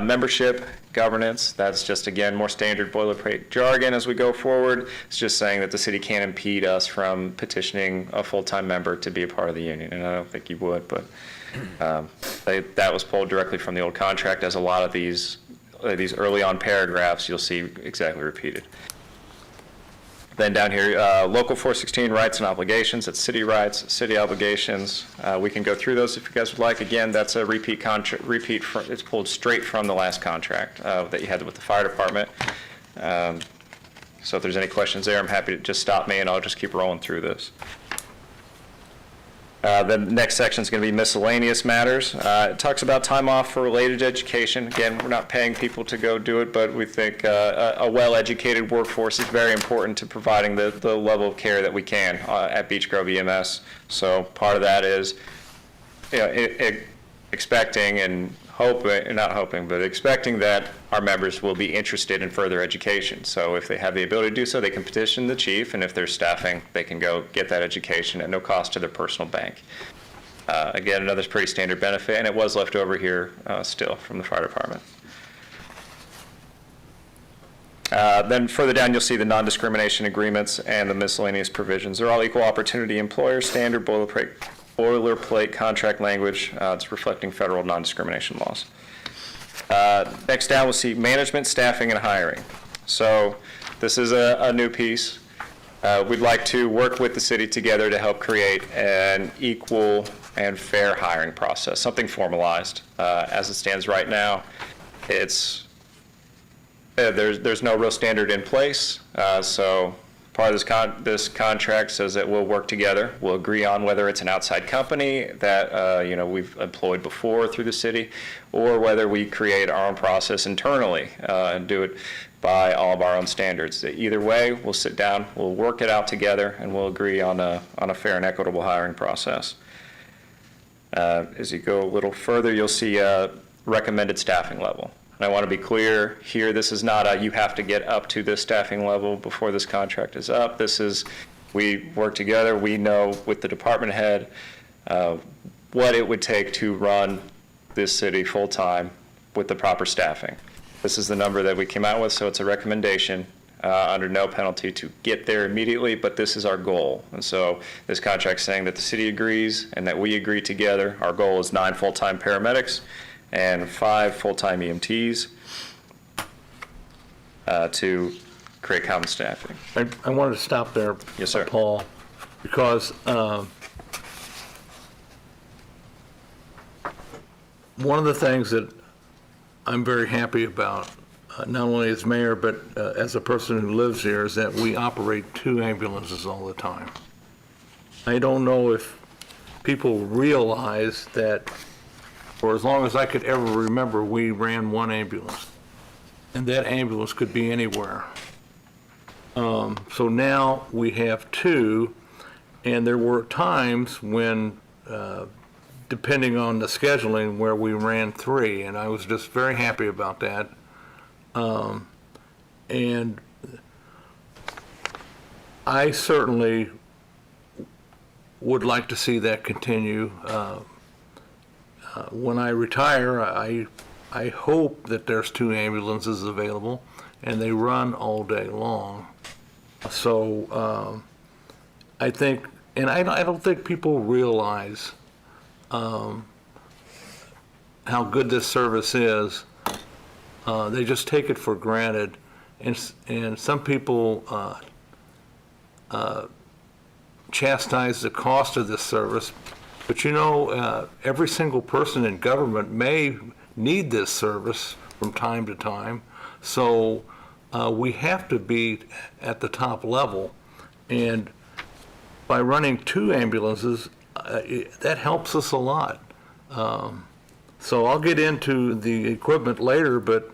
Membership, governance, that's just, again, more standard boilerplate jargon as we go forward. It's just saying that the city can't impede us from petitioning a full-time member to be a part of the union, and I don't think you would, but that was pulled directly from the old contract, as a lot of these early on paragraphs you'll see exactly repeated. Then down here, Local 416 rights and obligations, that's city rights, city obligations. We can go through those if you guys would like. Again, that's a repeat contract, it's pulled straight from the last contract that you had with the fire department. So if there's any questions there, I'm happy to just stop me and I'll just keep rolling through this. The next section is going to be miscellaneous matters. It talks about time off for related education. Again, we're not paying people to go do it, but we think a well-educated workforce is very important to providing the level of care that we can at Beech Grove EMS. So part of that is, you know, expecting and hoping, not hoping, but expecting that our members will be interested in further education. So if they have the ability to do so, they can petition the chief, and if they're staffing, they can go get that education at no cost to their personal bank. Again, another pretty standard benefit, and it was left over here still from the fire department. Then further down, you'll see the non-discrimination agreements and the miscellaneous provisions. They're all equal opportunity employer, standard boilerplate contract language. It's reflecting federal non-discrimination laws. Next down, we'll see management, staffing, and hiring. So this is a new piece. We'd like to work with the city together to help create an equal and fair hiring process, something formalized. As it stands right now, it's there's no real standard in place, so part of this contract says that we'll work together. We'll agree on whether it's an outside company that, we've employed before through the city, or whether we create our own process internally and do it by all of our own standards. Either way, we'll sit down, we'll work it out together, and we'll agree on a fair and equitable hiring process. As you go a little further, you'll see a recommended staffing level. And I want to be clear here, this is not a you have to get up to this staffing level before this contract is up. This is, we work together, we know with the department head what it would take to run this city full-time with the proper staffing. This is the number that we came out with, so it's a recommendation under no penalty to get there immediately, but this is our goal. And so this contract's saying that the city agrees and that we agree together. Our goal is 9 full-time paramedics and 5 full-time EMTs to create common staffing. I wanted to stop there, Yes, sir. Paul, because one of the things that I'm very happy about, not only as mayor, but as a person who lives here, is that we operate 2 ambulances all the time. I don't know if people realize that for as long as I could ever remember, we ran 1 ambulance, and that ambulance could be anywhere. So now we have 2, and there were times when, depending on the scheduling, where we ran 3, and I was just very happy about that. And I certainly would like to see that continue. When I retire, I hope that there's 2 ambulances available, and they run all day long. So I think, and I don't think people realize how good this service is. They just take it for granted, and some people chastise the cost of this service. But every single person in government may need this service from time to time, so we have to be at the top level. And by running 2 ambulances, that helps us a lot. So I'll get into the equipment later, but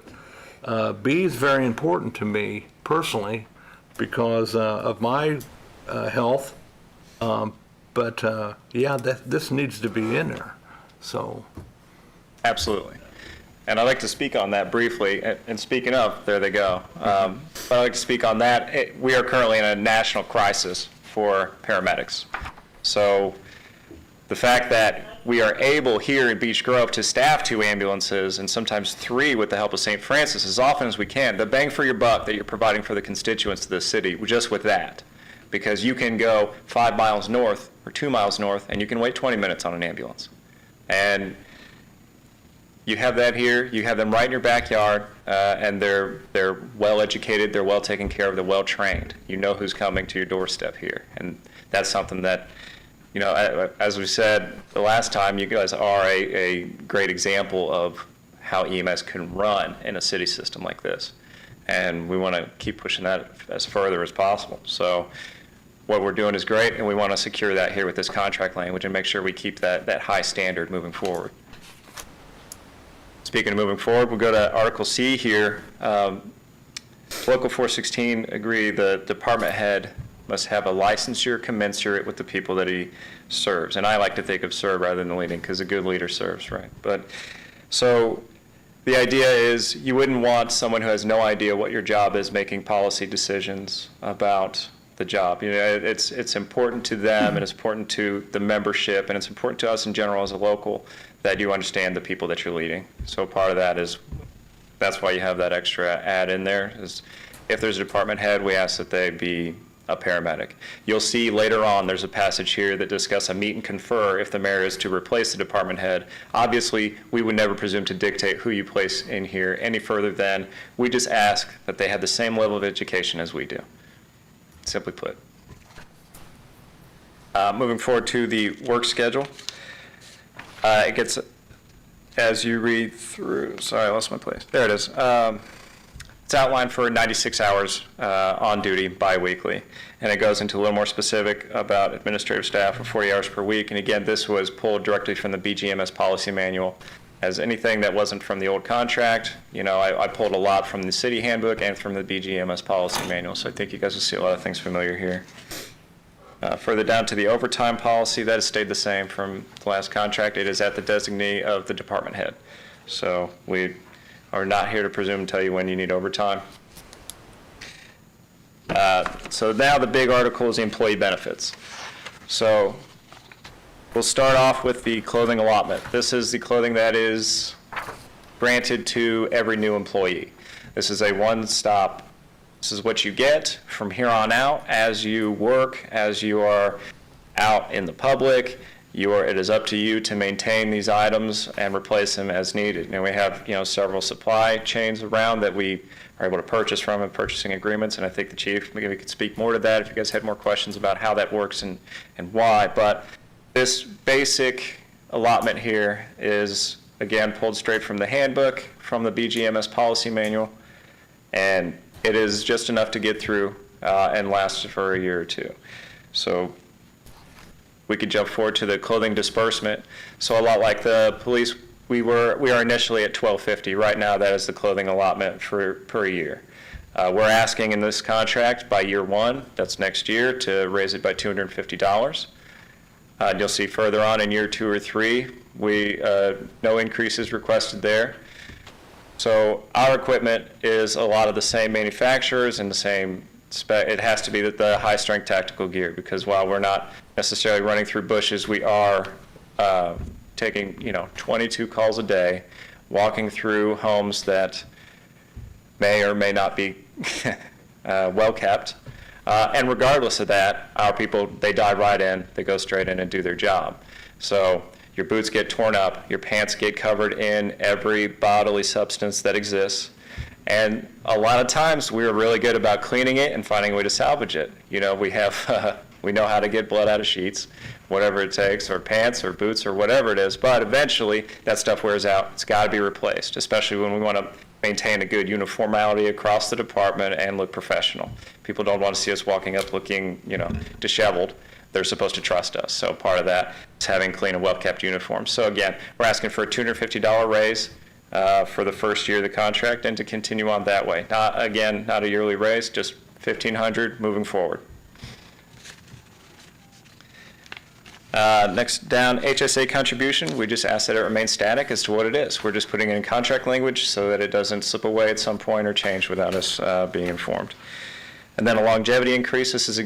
B is very important to me personally because of my health. But this needs to be in there. So. Absolutely. And I'd like to speak on that briefly. And speaking of, there they go. But I'd like to speak on that. We are currently in a national crisis for paramedics. So the fact that we are able here in Beech Grove to staff 2 ambulances and sometimes 3 with the help of St. Francis as often as we can, the bang for your buck that you're providing for the constituents of this city, just with that. Because you can go 5 miles north or 2 miles north and you can wait 20 minutes on an ambulance. And you have that here, you have them right in your backyard, and they're well educated, they're well taken care of, they're well trained. You know who's coming to your doorstep here. And that's something that, as we said the last time, you guys are a great example of how EMS can run in a city system like this. And we want to keep pushing that as further as possible. So what we're doing is great, and we want to secure that here with this contract language and make sure we keep that high standard moving forward. Speaking of moving forward, we'll go to Article C here. Local 416 agree the department head must have a licensure commensurate with the people that he serves. And I like to think of serve rather than leading, because a good leader serves, right? But so the idea is you wouldn't want someone who has no idea what your job is making policy decisions about the job. It's important to them, and it's important to the membership, and it's important to us in general as a local that you understand the people that you're leading. So part of that is, that's why you have that extra add in there, is if there's a department head, we ask that they be a paramedic. You'll see later on there's a passage here that discusses a meet and confer if the mayor is to replace the department head. Obviously, we would never presume to dictate who you place in here any further than we just ask that they have the same level of education as we do, simply put. Moving forward to the work schedule. It gets, as you read through, sorry, I lost my place. There it is. It's outlined for 96 hours on duty biweekly, and it goes into a little more specific about administrative staff for 40 hours per week. And again, this was pulled directly from the BGMS policy manual. As anything that wasn't from the old contract, I pulled a lot from the city handbook and from the BGMS policy manual. So I think you guys will see a lot of things familiar here. Further down to the overtime policy, that has stayed the same from the last contract. It is at the designee of the department head. So we are not here to presume and tell you when you need overtime. So now the big article is the employee benefits. So we'll start off with the clothing allotment. This is the clothing that is granted to every new employee. This is a one-stop. This is what you get from here on out as you work, as you are out in the public. It is up to you to maintain these items and replace them as needed. And we have, several supply chains around that we are able to purchase from in purchasing agreements. And I think the chief maybe could speak more to that if you guys had more questions about how that works and why. But this basic allotment here is, again, pulled straight from the handbook, from the BGMS policy manual. And it is just enough to get through and last for a year or two. So we could jump forward to the clothing disbursement. So a lot like the police, we are initially at $1,250. Right now, that is the clothing allotment per year. We're asking in this contract by year one, that's next year, to raise it by $250. You'll see further on in year 2 or 3, no increases requested there. So our equipment is a lot of the same manufacturers and the same spec. It has to be the high-strength tactical gear, because while we're not necessarily running through bushes, we are taking 22 calls a day, walking through homes that may or may not be well kept. And regardless of that, our people, they dive right in, they go straight in and do their job. So your boots get torn up, your pants get covered in every bodily substance that exists. And a lot of times we're really good about cleaning it and finding a way to salvage it. We have, we know how to get blood out of sheets, whatever it takes, or pants or boots or whatever it is. But eventually that stuff wears out. It's got to be replaced, especially when we want to maintain a good uniformity across the department and look professional. People don't want to see us walking up looking, disheveled. They're supposed to trust us. So part of that is having clean and well-kept uniforms. So again, we're asking for a $250 raise for the first year of the contract, and to continue on that way. Not a yearly raise, just $1,500 moving forward. Next down, HSA contribution. We just ask that it remain static as to what it is. We're just putting it in contract language so that it doesn't slip away at some point or change without us being informed. And then a longevity increase. This is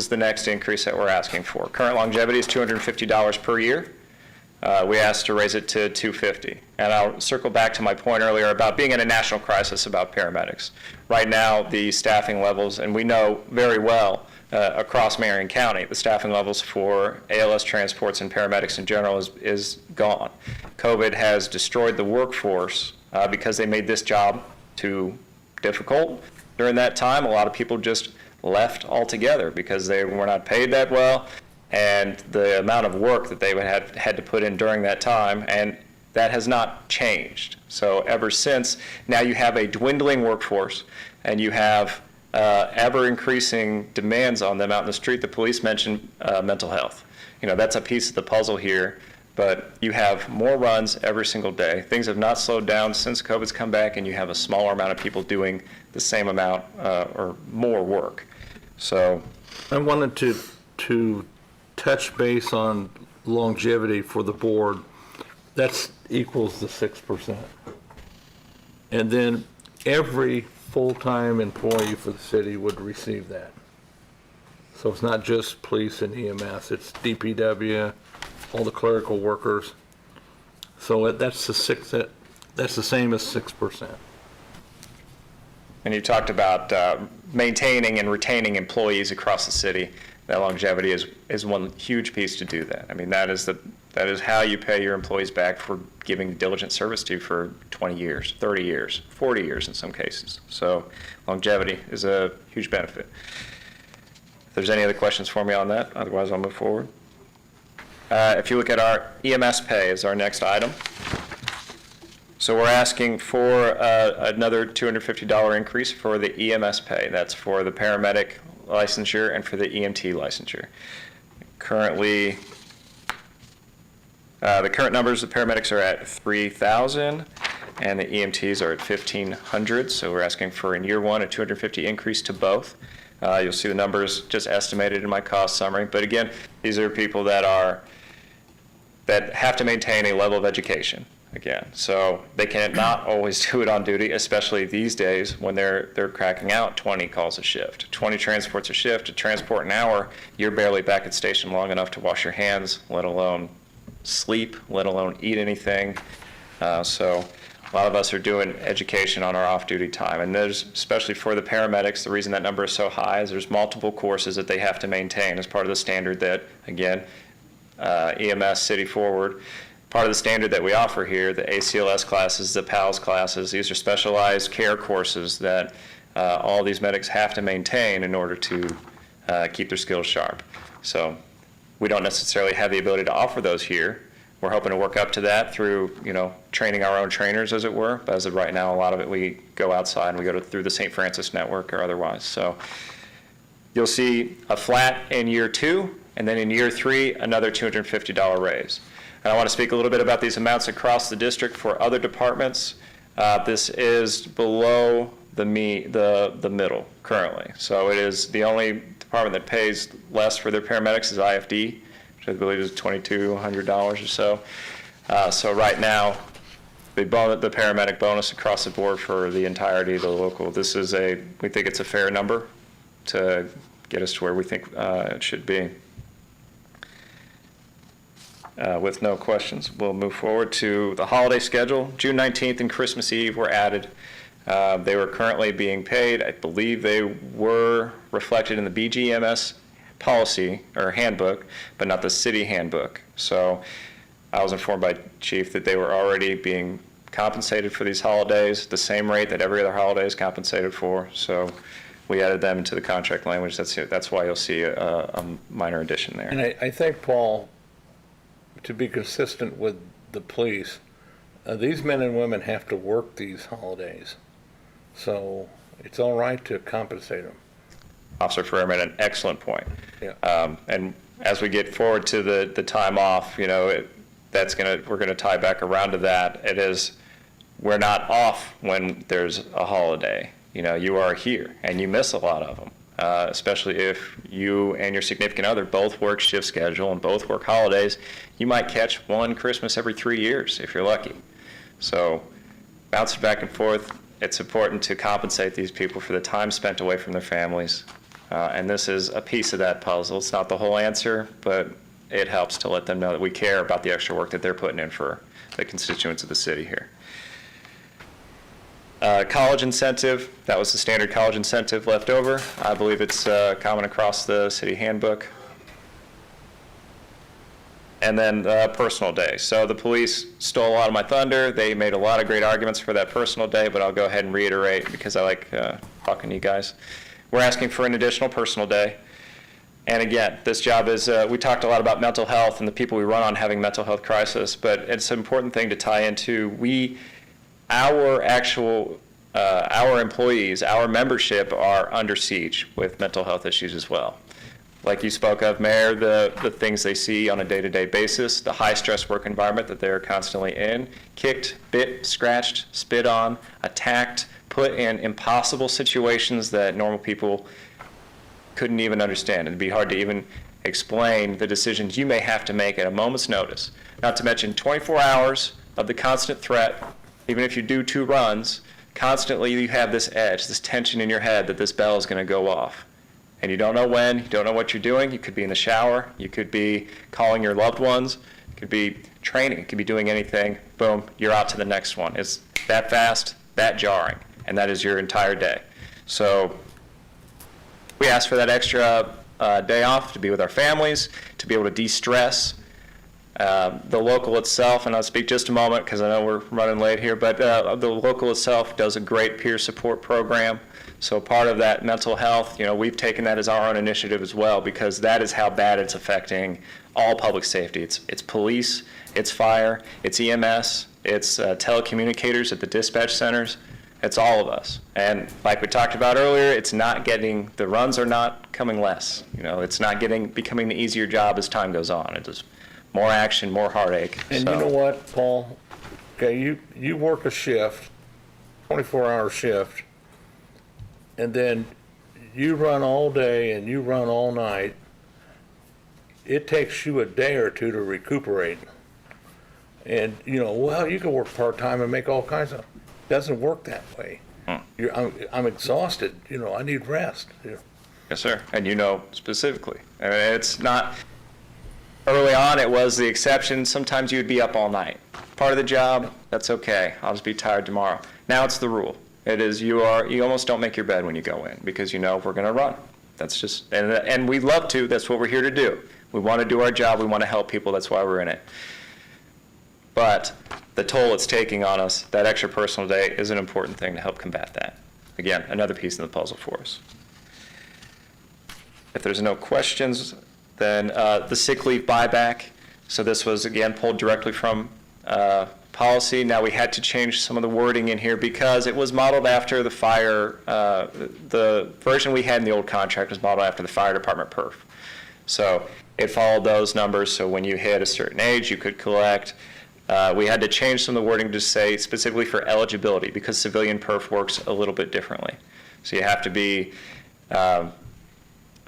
the next increase that we're asking for. Current longevity is $250 per year. We asked to raise it to $250. And I'll circle back to my point earlier about being in a national crisis about paramedics. Right now, the staffing levels, and we know very well across Marion County, the staffing levels for ALS transports and paramedics in general is gone. COVID has destroyed the workforce because they made this job too difficult. During that time, a lot of people just left altogether because they were not paid that well, and the amount of work that they had to put in during that time, and that has not changed. So ever since, now you have a dwindling workforce, and you have ever-increasing demands on them out in the street. The police mentioned mental health. That's a piece of the puzzle here, but you have more runs every single day. Things have not slowed down since COVID's come back, and you have a smaller amount of people doing the same amount or more work. So I wanted to touch base on longevity for the board. That equals the 6%. And then every full-time employee for the city would receive that. So it's not just police and EMS, it's DPW, all the clerical workers. So that's the same as 6%. And you talked about maintaining and retaining employees across the city. That longevity is one huge piece to do that. I mean, that is how you pay your employees back for giving diligent service to you for 20 years, 30 years, 40 years in some cases. So longevity is a huge benefit. If there's any other questions for me on that, otherwise I'll move forward. If you look at our EMS pay as our next item, So we're asking for another $250 increase for the EMS pay. That's for the paramedic licensure and for the EMT licensure. Currently, the current numbers, the paramedics are at 3,000 and the EMTs are at 1,500. So we're asking for in year one a 250 increase to both. You'll see the numbers just estimated in my cost summary. But again, these are people that have to maintain a level of education. Again, so they cannot always do it on duty, especially these days when they're cracking out 20 calls a shift, 20 transports a shift, a transport an hour. You're barely back at station long enough to wash your hands, let alone sleep, let alone eat anything. So a lot of us are doing education on our off-duty time, and there's, especially for the paramedics, the reason that number is so high is there's multiple courses that they have to maintain as part of the standard that, again, EMS City Forward. Part of the standard that we offer here, the ACLS classes, the PALS classes, these are specialized care courses that all these medics have to maintain in order to keep their skills sharp. So we don't necessarily have the ability to offer those here. We're hoping to work up to that through, training our own trainers, as it were. But as of right now, a lot of it we go outside and we go through the St. Francis network or otherwise. So you'll see a flat in year 2, and then in year 3, another $250 raise. And I want to speak a little bit about these amounts across the district for other departments. This is below the middle currently. So it is the only department that pays less for their paramedics is IFD, which I believe is $2,200 or so. So right now, the paramedic bonus across the board for the entirety of the local, we think it's a fair number to get us to where we think it should be. With no questions, we'll move forward to the holiday schedule. June 19th and Christmas Eve were added. They were currently being paid. I believe they were reflected in the BGMS policy or handbook, but not the city handbook. So I was informed by Chief that they were already being compensated for these holidays, the same rate that every other holiday is compensated for. So we added them into the contract language. That's why you'll see a minor addition there. And I think, Paul, to be consistent with the police, these men and women have to work these holidays. So it's all right to compensate them. Officer Ferrer made an excellent point. Yeah. And as we get forward to the time off, we're going to tie back around to that. We're not off when there's a holiday. You are here and you miss a lot of them. Especially if you and your significant other both work shift schedule and both work holidays. You might catch one Christmas every 3 years if you're lucky. So bouncing back and forth, it's important to compensate these people for the time spent away from their families. And this is a piece of that puzzle. It's not the whole answer, but it helps to let them know that we care about the extra work that they're putting in for the constituents of the city here. College incentive, that was the standard college incentive left over. I believe it's common across the city handbook. And then personal day. So the police stole a lot of my thunder. They made a lot of great arguments for that personal day, but I'll go ahead and reiterate because I like talking to you guys. We're asking for an additional personal day. And again, this job is, we talked a lot about mental health and the people we run on having mental health crisis, but it's an important thing to tie into. Our employees, our membership are under siege with mental health issues as well. Like you spoke of, Mayor, the things they see on a day-to-day basis, the high-stress work environment that they're constantly in, kicked, bit, scratched, spit on, attacked, put in impossible situations that normal people couldn't even understand. It'd be hard to even explain the decisions you may have to make at a moment's notice. Not to mention 24 hours of the constant threat. Even if you do 2 runs, constantly you have this edge, this tension in your head that this bell is going to go off. And you don't know when, you don't know what you're doing. You could be in the shower, you could be calling your loved ones, you could be training, you could be doing anything. Boom, you're out to the next one. It's that fast, that jarring, and that is your entire day. So we ask for that extra day off to be with our families, to be able to de-stress. The local itself, and I'll speak just a moment because I know we're running late here, but the local itself does a great peer support program. So part of that mental health, we've taken that as our own initiative as well because that is how bad it's affecting all public safety. It's police, it's fire, it's EMS, it's telecommunicators at the dispatch centers. It's all of us. And like we talked about earlier, it's not getting, the runs are not coming less. You know, it's not becoming the easier job as time goes on. It's just more action, more heartache. And you know what, Paul? Okay, you work a shift, 24-hour shift, and then you run all day and you run all night. It takes you a day or two to recuperate. And, you know, well, you can work part-time and make all kinds of, doesn't work that way. I'm exhausted, you know, I need rest. You know. Yes, sir. And you know specifically. I mean, it's not, early on it was the exception. Sometimes you'd be up all night. Part of the job, that's okay. I'll just be tired tomorrow. Now it's the rule. It is you almost don't make your bed when you go in because you know we're going to run. That's just, and we love to. That's what we're here to do. We want to do our job. We want to help people. That's why we're in it. But the toll it's taking on us, that extra personal day, is an important thing to help combat that. Again, another piece in the puzzle for us. If there's no questions, then the sick leave buyback. So this was, again, pulled directly from policy. Now we had to change some of the wording in here because it was modeled after the fire, the version we had in the old contract was modeled after the fire department perf. So it followed those numbers, so when you hit a certain age, you could collect. We had to change some of the wording to say specifically for eligibility because civilian perf works a little bit differently. So you have to be, I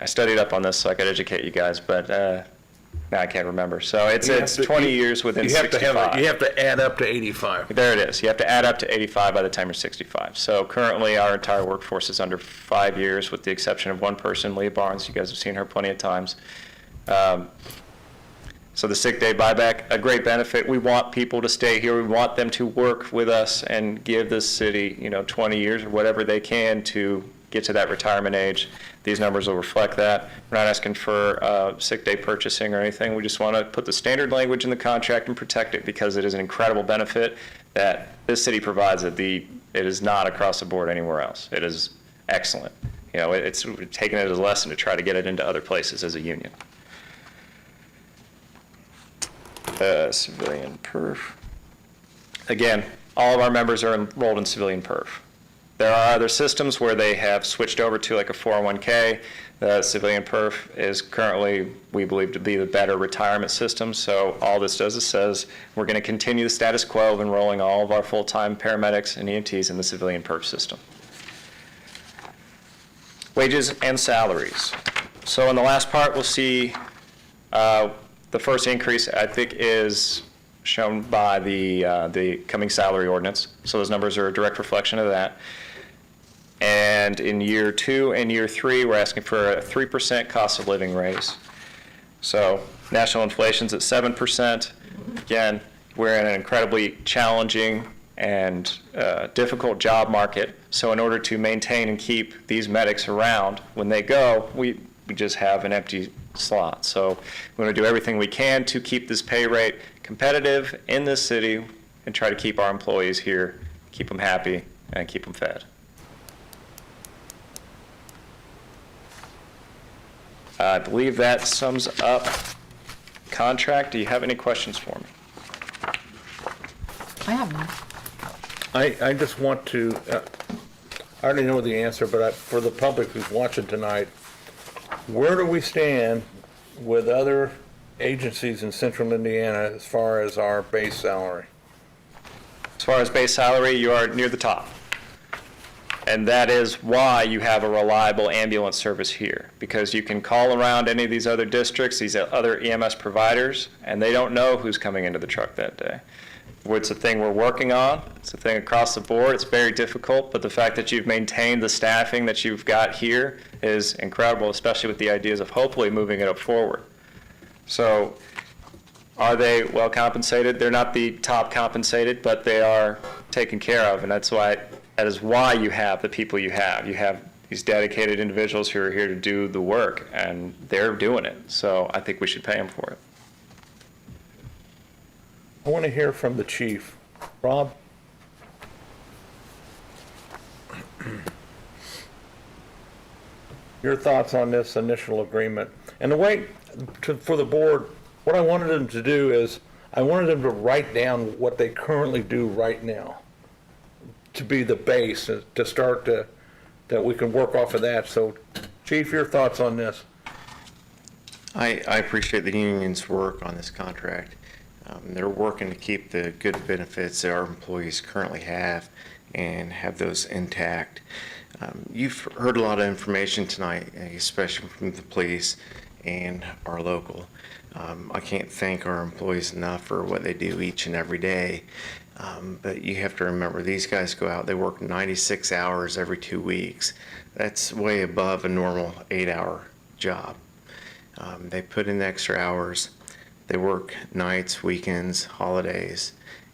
studied up on this so I could educate you guys, but now I can't remember. So it's 20 years within 65. You have to add up to 85. There it is. You have to add up to 85 by the time you're 65. So currently our entire workforce is under 5 years with the exception of one person, Leah Barnes. You guys have seen her plenty of times. So the sick day buyback, a great benefit. We want people to stay here. We want them to work with us and give this city, 20 years or whatever they can to get to that retirement age. These numbers will reflect that. We're not asking for sick day purchasing or anything. We just want to put the standard language in the contract and protect it because it is an incredible benefit that this city provides that it is not across the board anywhere else. It is excellent. It's taken it as a lesson to try to get it into other places as a union. Civilian perf. Again, all of our members are enrolled in civilian perf. There are other systems where they have switched over to like a 401k. The civilian perf is currently, we believe, to be the better retirement system. So all this does is says we're going to continue the status quo of enrolling all of our full-time paramedics and EMTs in the civilian perf system. Wages and salaries. So in the last part, we'll see the first increase, I think, is shown by the coming salary ordinance. So those numbers are a direct reflection of that. And in year 2 and year 3, we're asking for a 3% cost of living raise. So national inflation's at 7%. Again, we're in an incredibly challenging and difficult job market. So in order to maintain and keep these medics around, when they go, we just have an empty slot. So we want to do everything we can to keep this pay rate competitive in this city and try to keep our employees here, keep them happy, and keep them fed. I believe that sums up contract. Do you have any questions for me? I have one. I just want to, I already know the answer, but for the public who's watching tonight, where do we stand with other agencies in central Indiana as far as our base salary? As far as base salary, you are near the top. And that is why you have a reliable ambulance service here, because you can call around any of these other districts, these other EMS providers, and they don't know who's coming into the truck that day. It's a thing we're working on. It's a thing across the board. It's very difficult, but the fact that you've maintained the staffing that you've got here is incredible, especially with the ideas of hopefully moving it up forward. So are they well compensated? They're not the top compensated, but they are taken care of, and that is why you have the people you have. You have these dedicated individuals who are here to do the work, and they're doing it. So I think we should pay them for it. I want to hear from the chief. Rob? Your thoughts on this initial agreement. And the way, for the board, what I wanted them to do is, I wanted them to write down what they currently do right now, to be the base, to start to, that we can work off of that. So, Chief, your thoughts on this? I appreciate the union's work on this contract. They're working to keep the good benefits that our employees currently have and have those intact. You've heard a lot of information tonight, especially from the police and our local. I can't thank our employees enough for what they do each and every day. But you have to remember, these guys go out, they work 96 hours every 2 weeks. That's way above a normal 8-hour job. They put in extra hours. They work nights, weekends, holidays.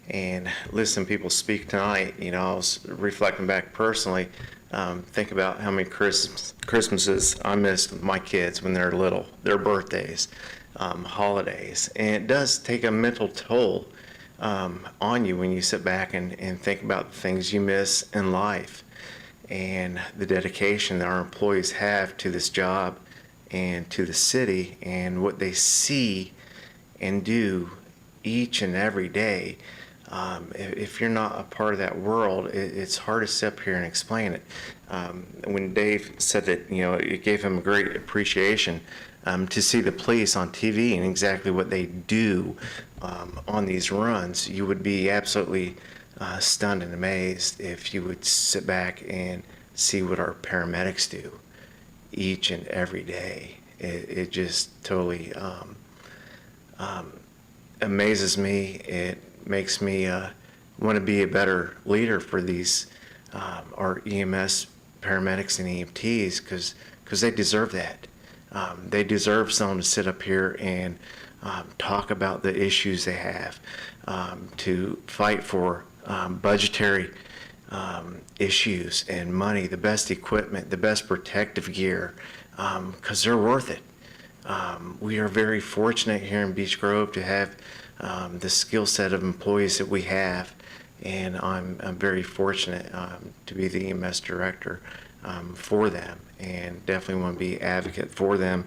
And listen, people speak tonight. You know, I was reflecting back personally. Think about how many Christmases I missed with my kids when they're little, their birthdays, holidays. And it does take a mental toll on you when you sit back and think about the things you miss in life and the dedication that our employees have to this job and to the city and what they see and do each and every day. If you're not a part of that world, it's hard to sit up here and explain it. When Dave said that, you know, it gave him a great appreciation to see the police on TV and exactly what they do on these runs, you would be absolutely stunned and amazed if you would sit back and see what our paramedics do each and every day. It just totally amazes me. It makes me want to be a better leader for these our EMS paramedics and EMTs because they deserve that. They deserve someone to sit up here and talk about the issues they have, to fight for budgetary issues and money, the best equipment, the best protective gear, because they're worth it. We are very fortunate here in Beech Grove to have the skill set of employees that we have, and I'm very fortunate to be the EMS director for them, and definitely want to be advocate for them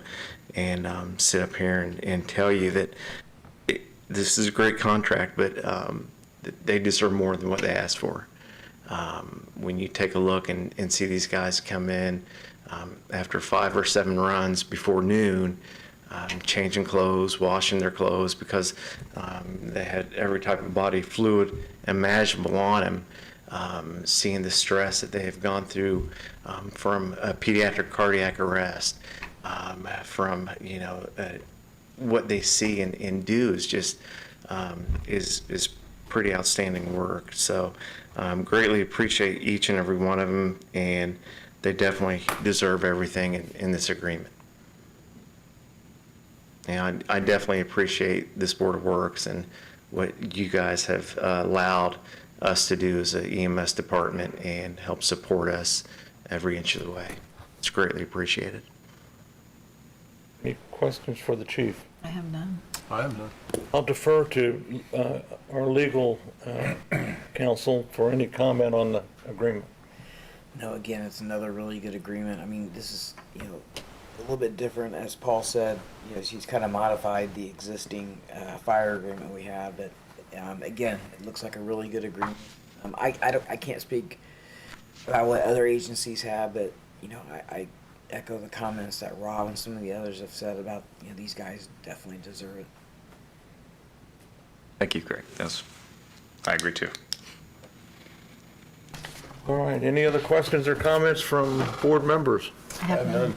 and sit up here and tell you that this is a great contract, but they deserve more than what they asked for. When you take a look and see these guys come in after 5 or 7 runs before noon, changing clothes, washing their clothes because they had every type of body fluid imaginable on them, seeing the stress that they have gone through from a pediatric cardiac arrest, from, you know, what they see and do is just is pretty outstanding work. So greatly appreciate each and every one of them, and they definitely deserve everything in this agreement. And I definitely appreciate this Board of Works and what you guys have allowed us to do as an EMS department and help support us every inch of the way. It's greatly appreciated. Any questions for the chief? I have none. I have none. I'll defer to our legal counsel for any comment on the agreement. No, again, it's another really good agreement. I mean, this is, you know, a little bit different, as Paul said. You know, she's kind of modified the existing fire agreement we have, but again, it looks like a really good agreement. I can't speak about what other agencies have, but you know, I echo the comments that Rob and some of the others have said about, you know, these guys definitely deserve it. Thank you, Greg. I agree too. All right, any other questions or comments from board members? I have none.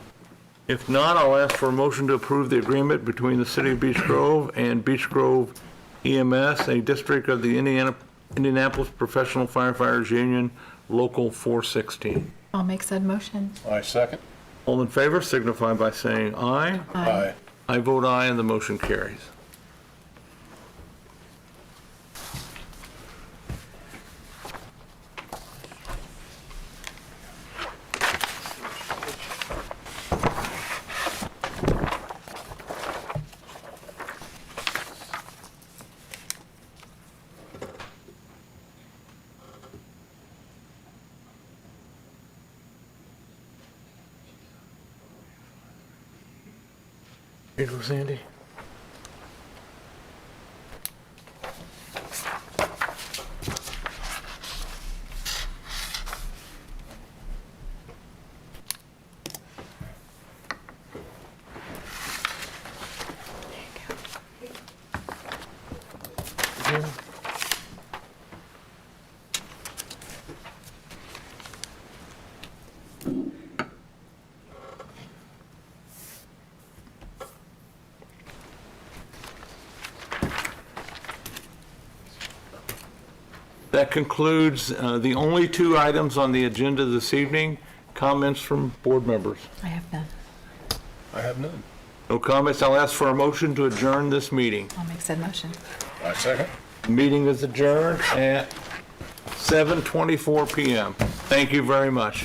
If not, I'll ask for a motion to approve the agreement between the City of Beech Grove and Beech Grove EMS, a district of the Indianapolis Professional Firefighters Union, Local 416. I'll make said motion. I second. All in favor signify by saying aye. Aye. I vote aye, and the motion carries. Here you go, Sandy. That concludes the only two items on the agenda this evening. Comments from board members? I have none. I have none. No comments. I'll ask for a motion to adjourn this meeting. I'll make said motion. I second. The meeting is adjourned at 7:24 PM. Thank you very much.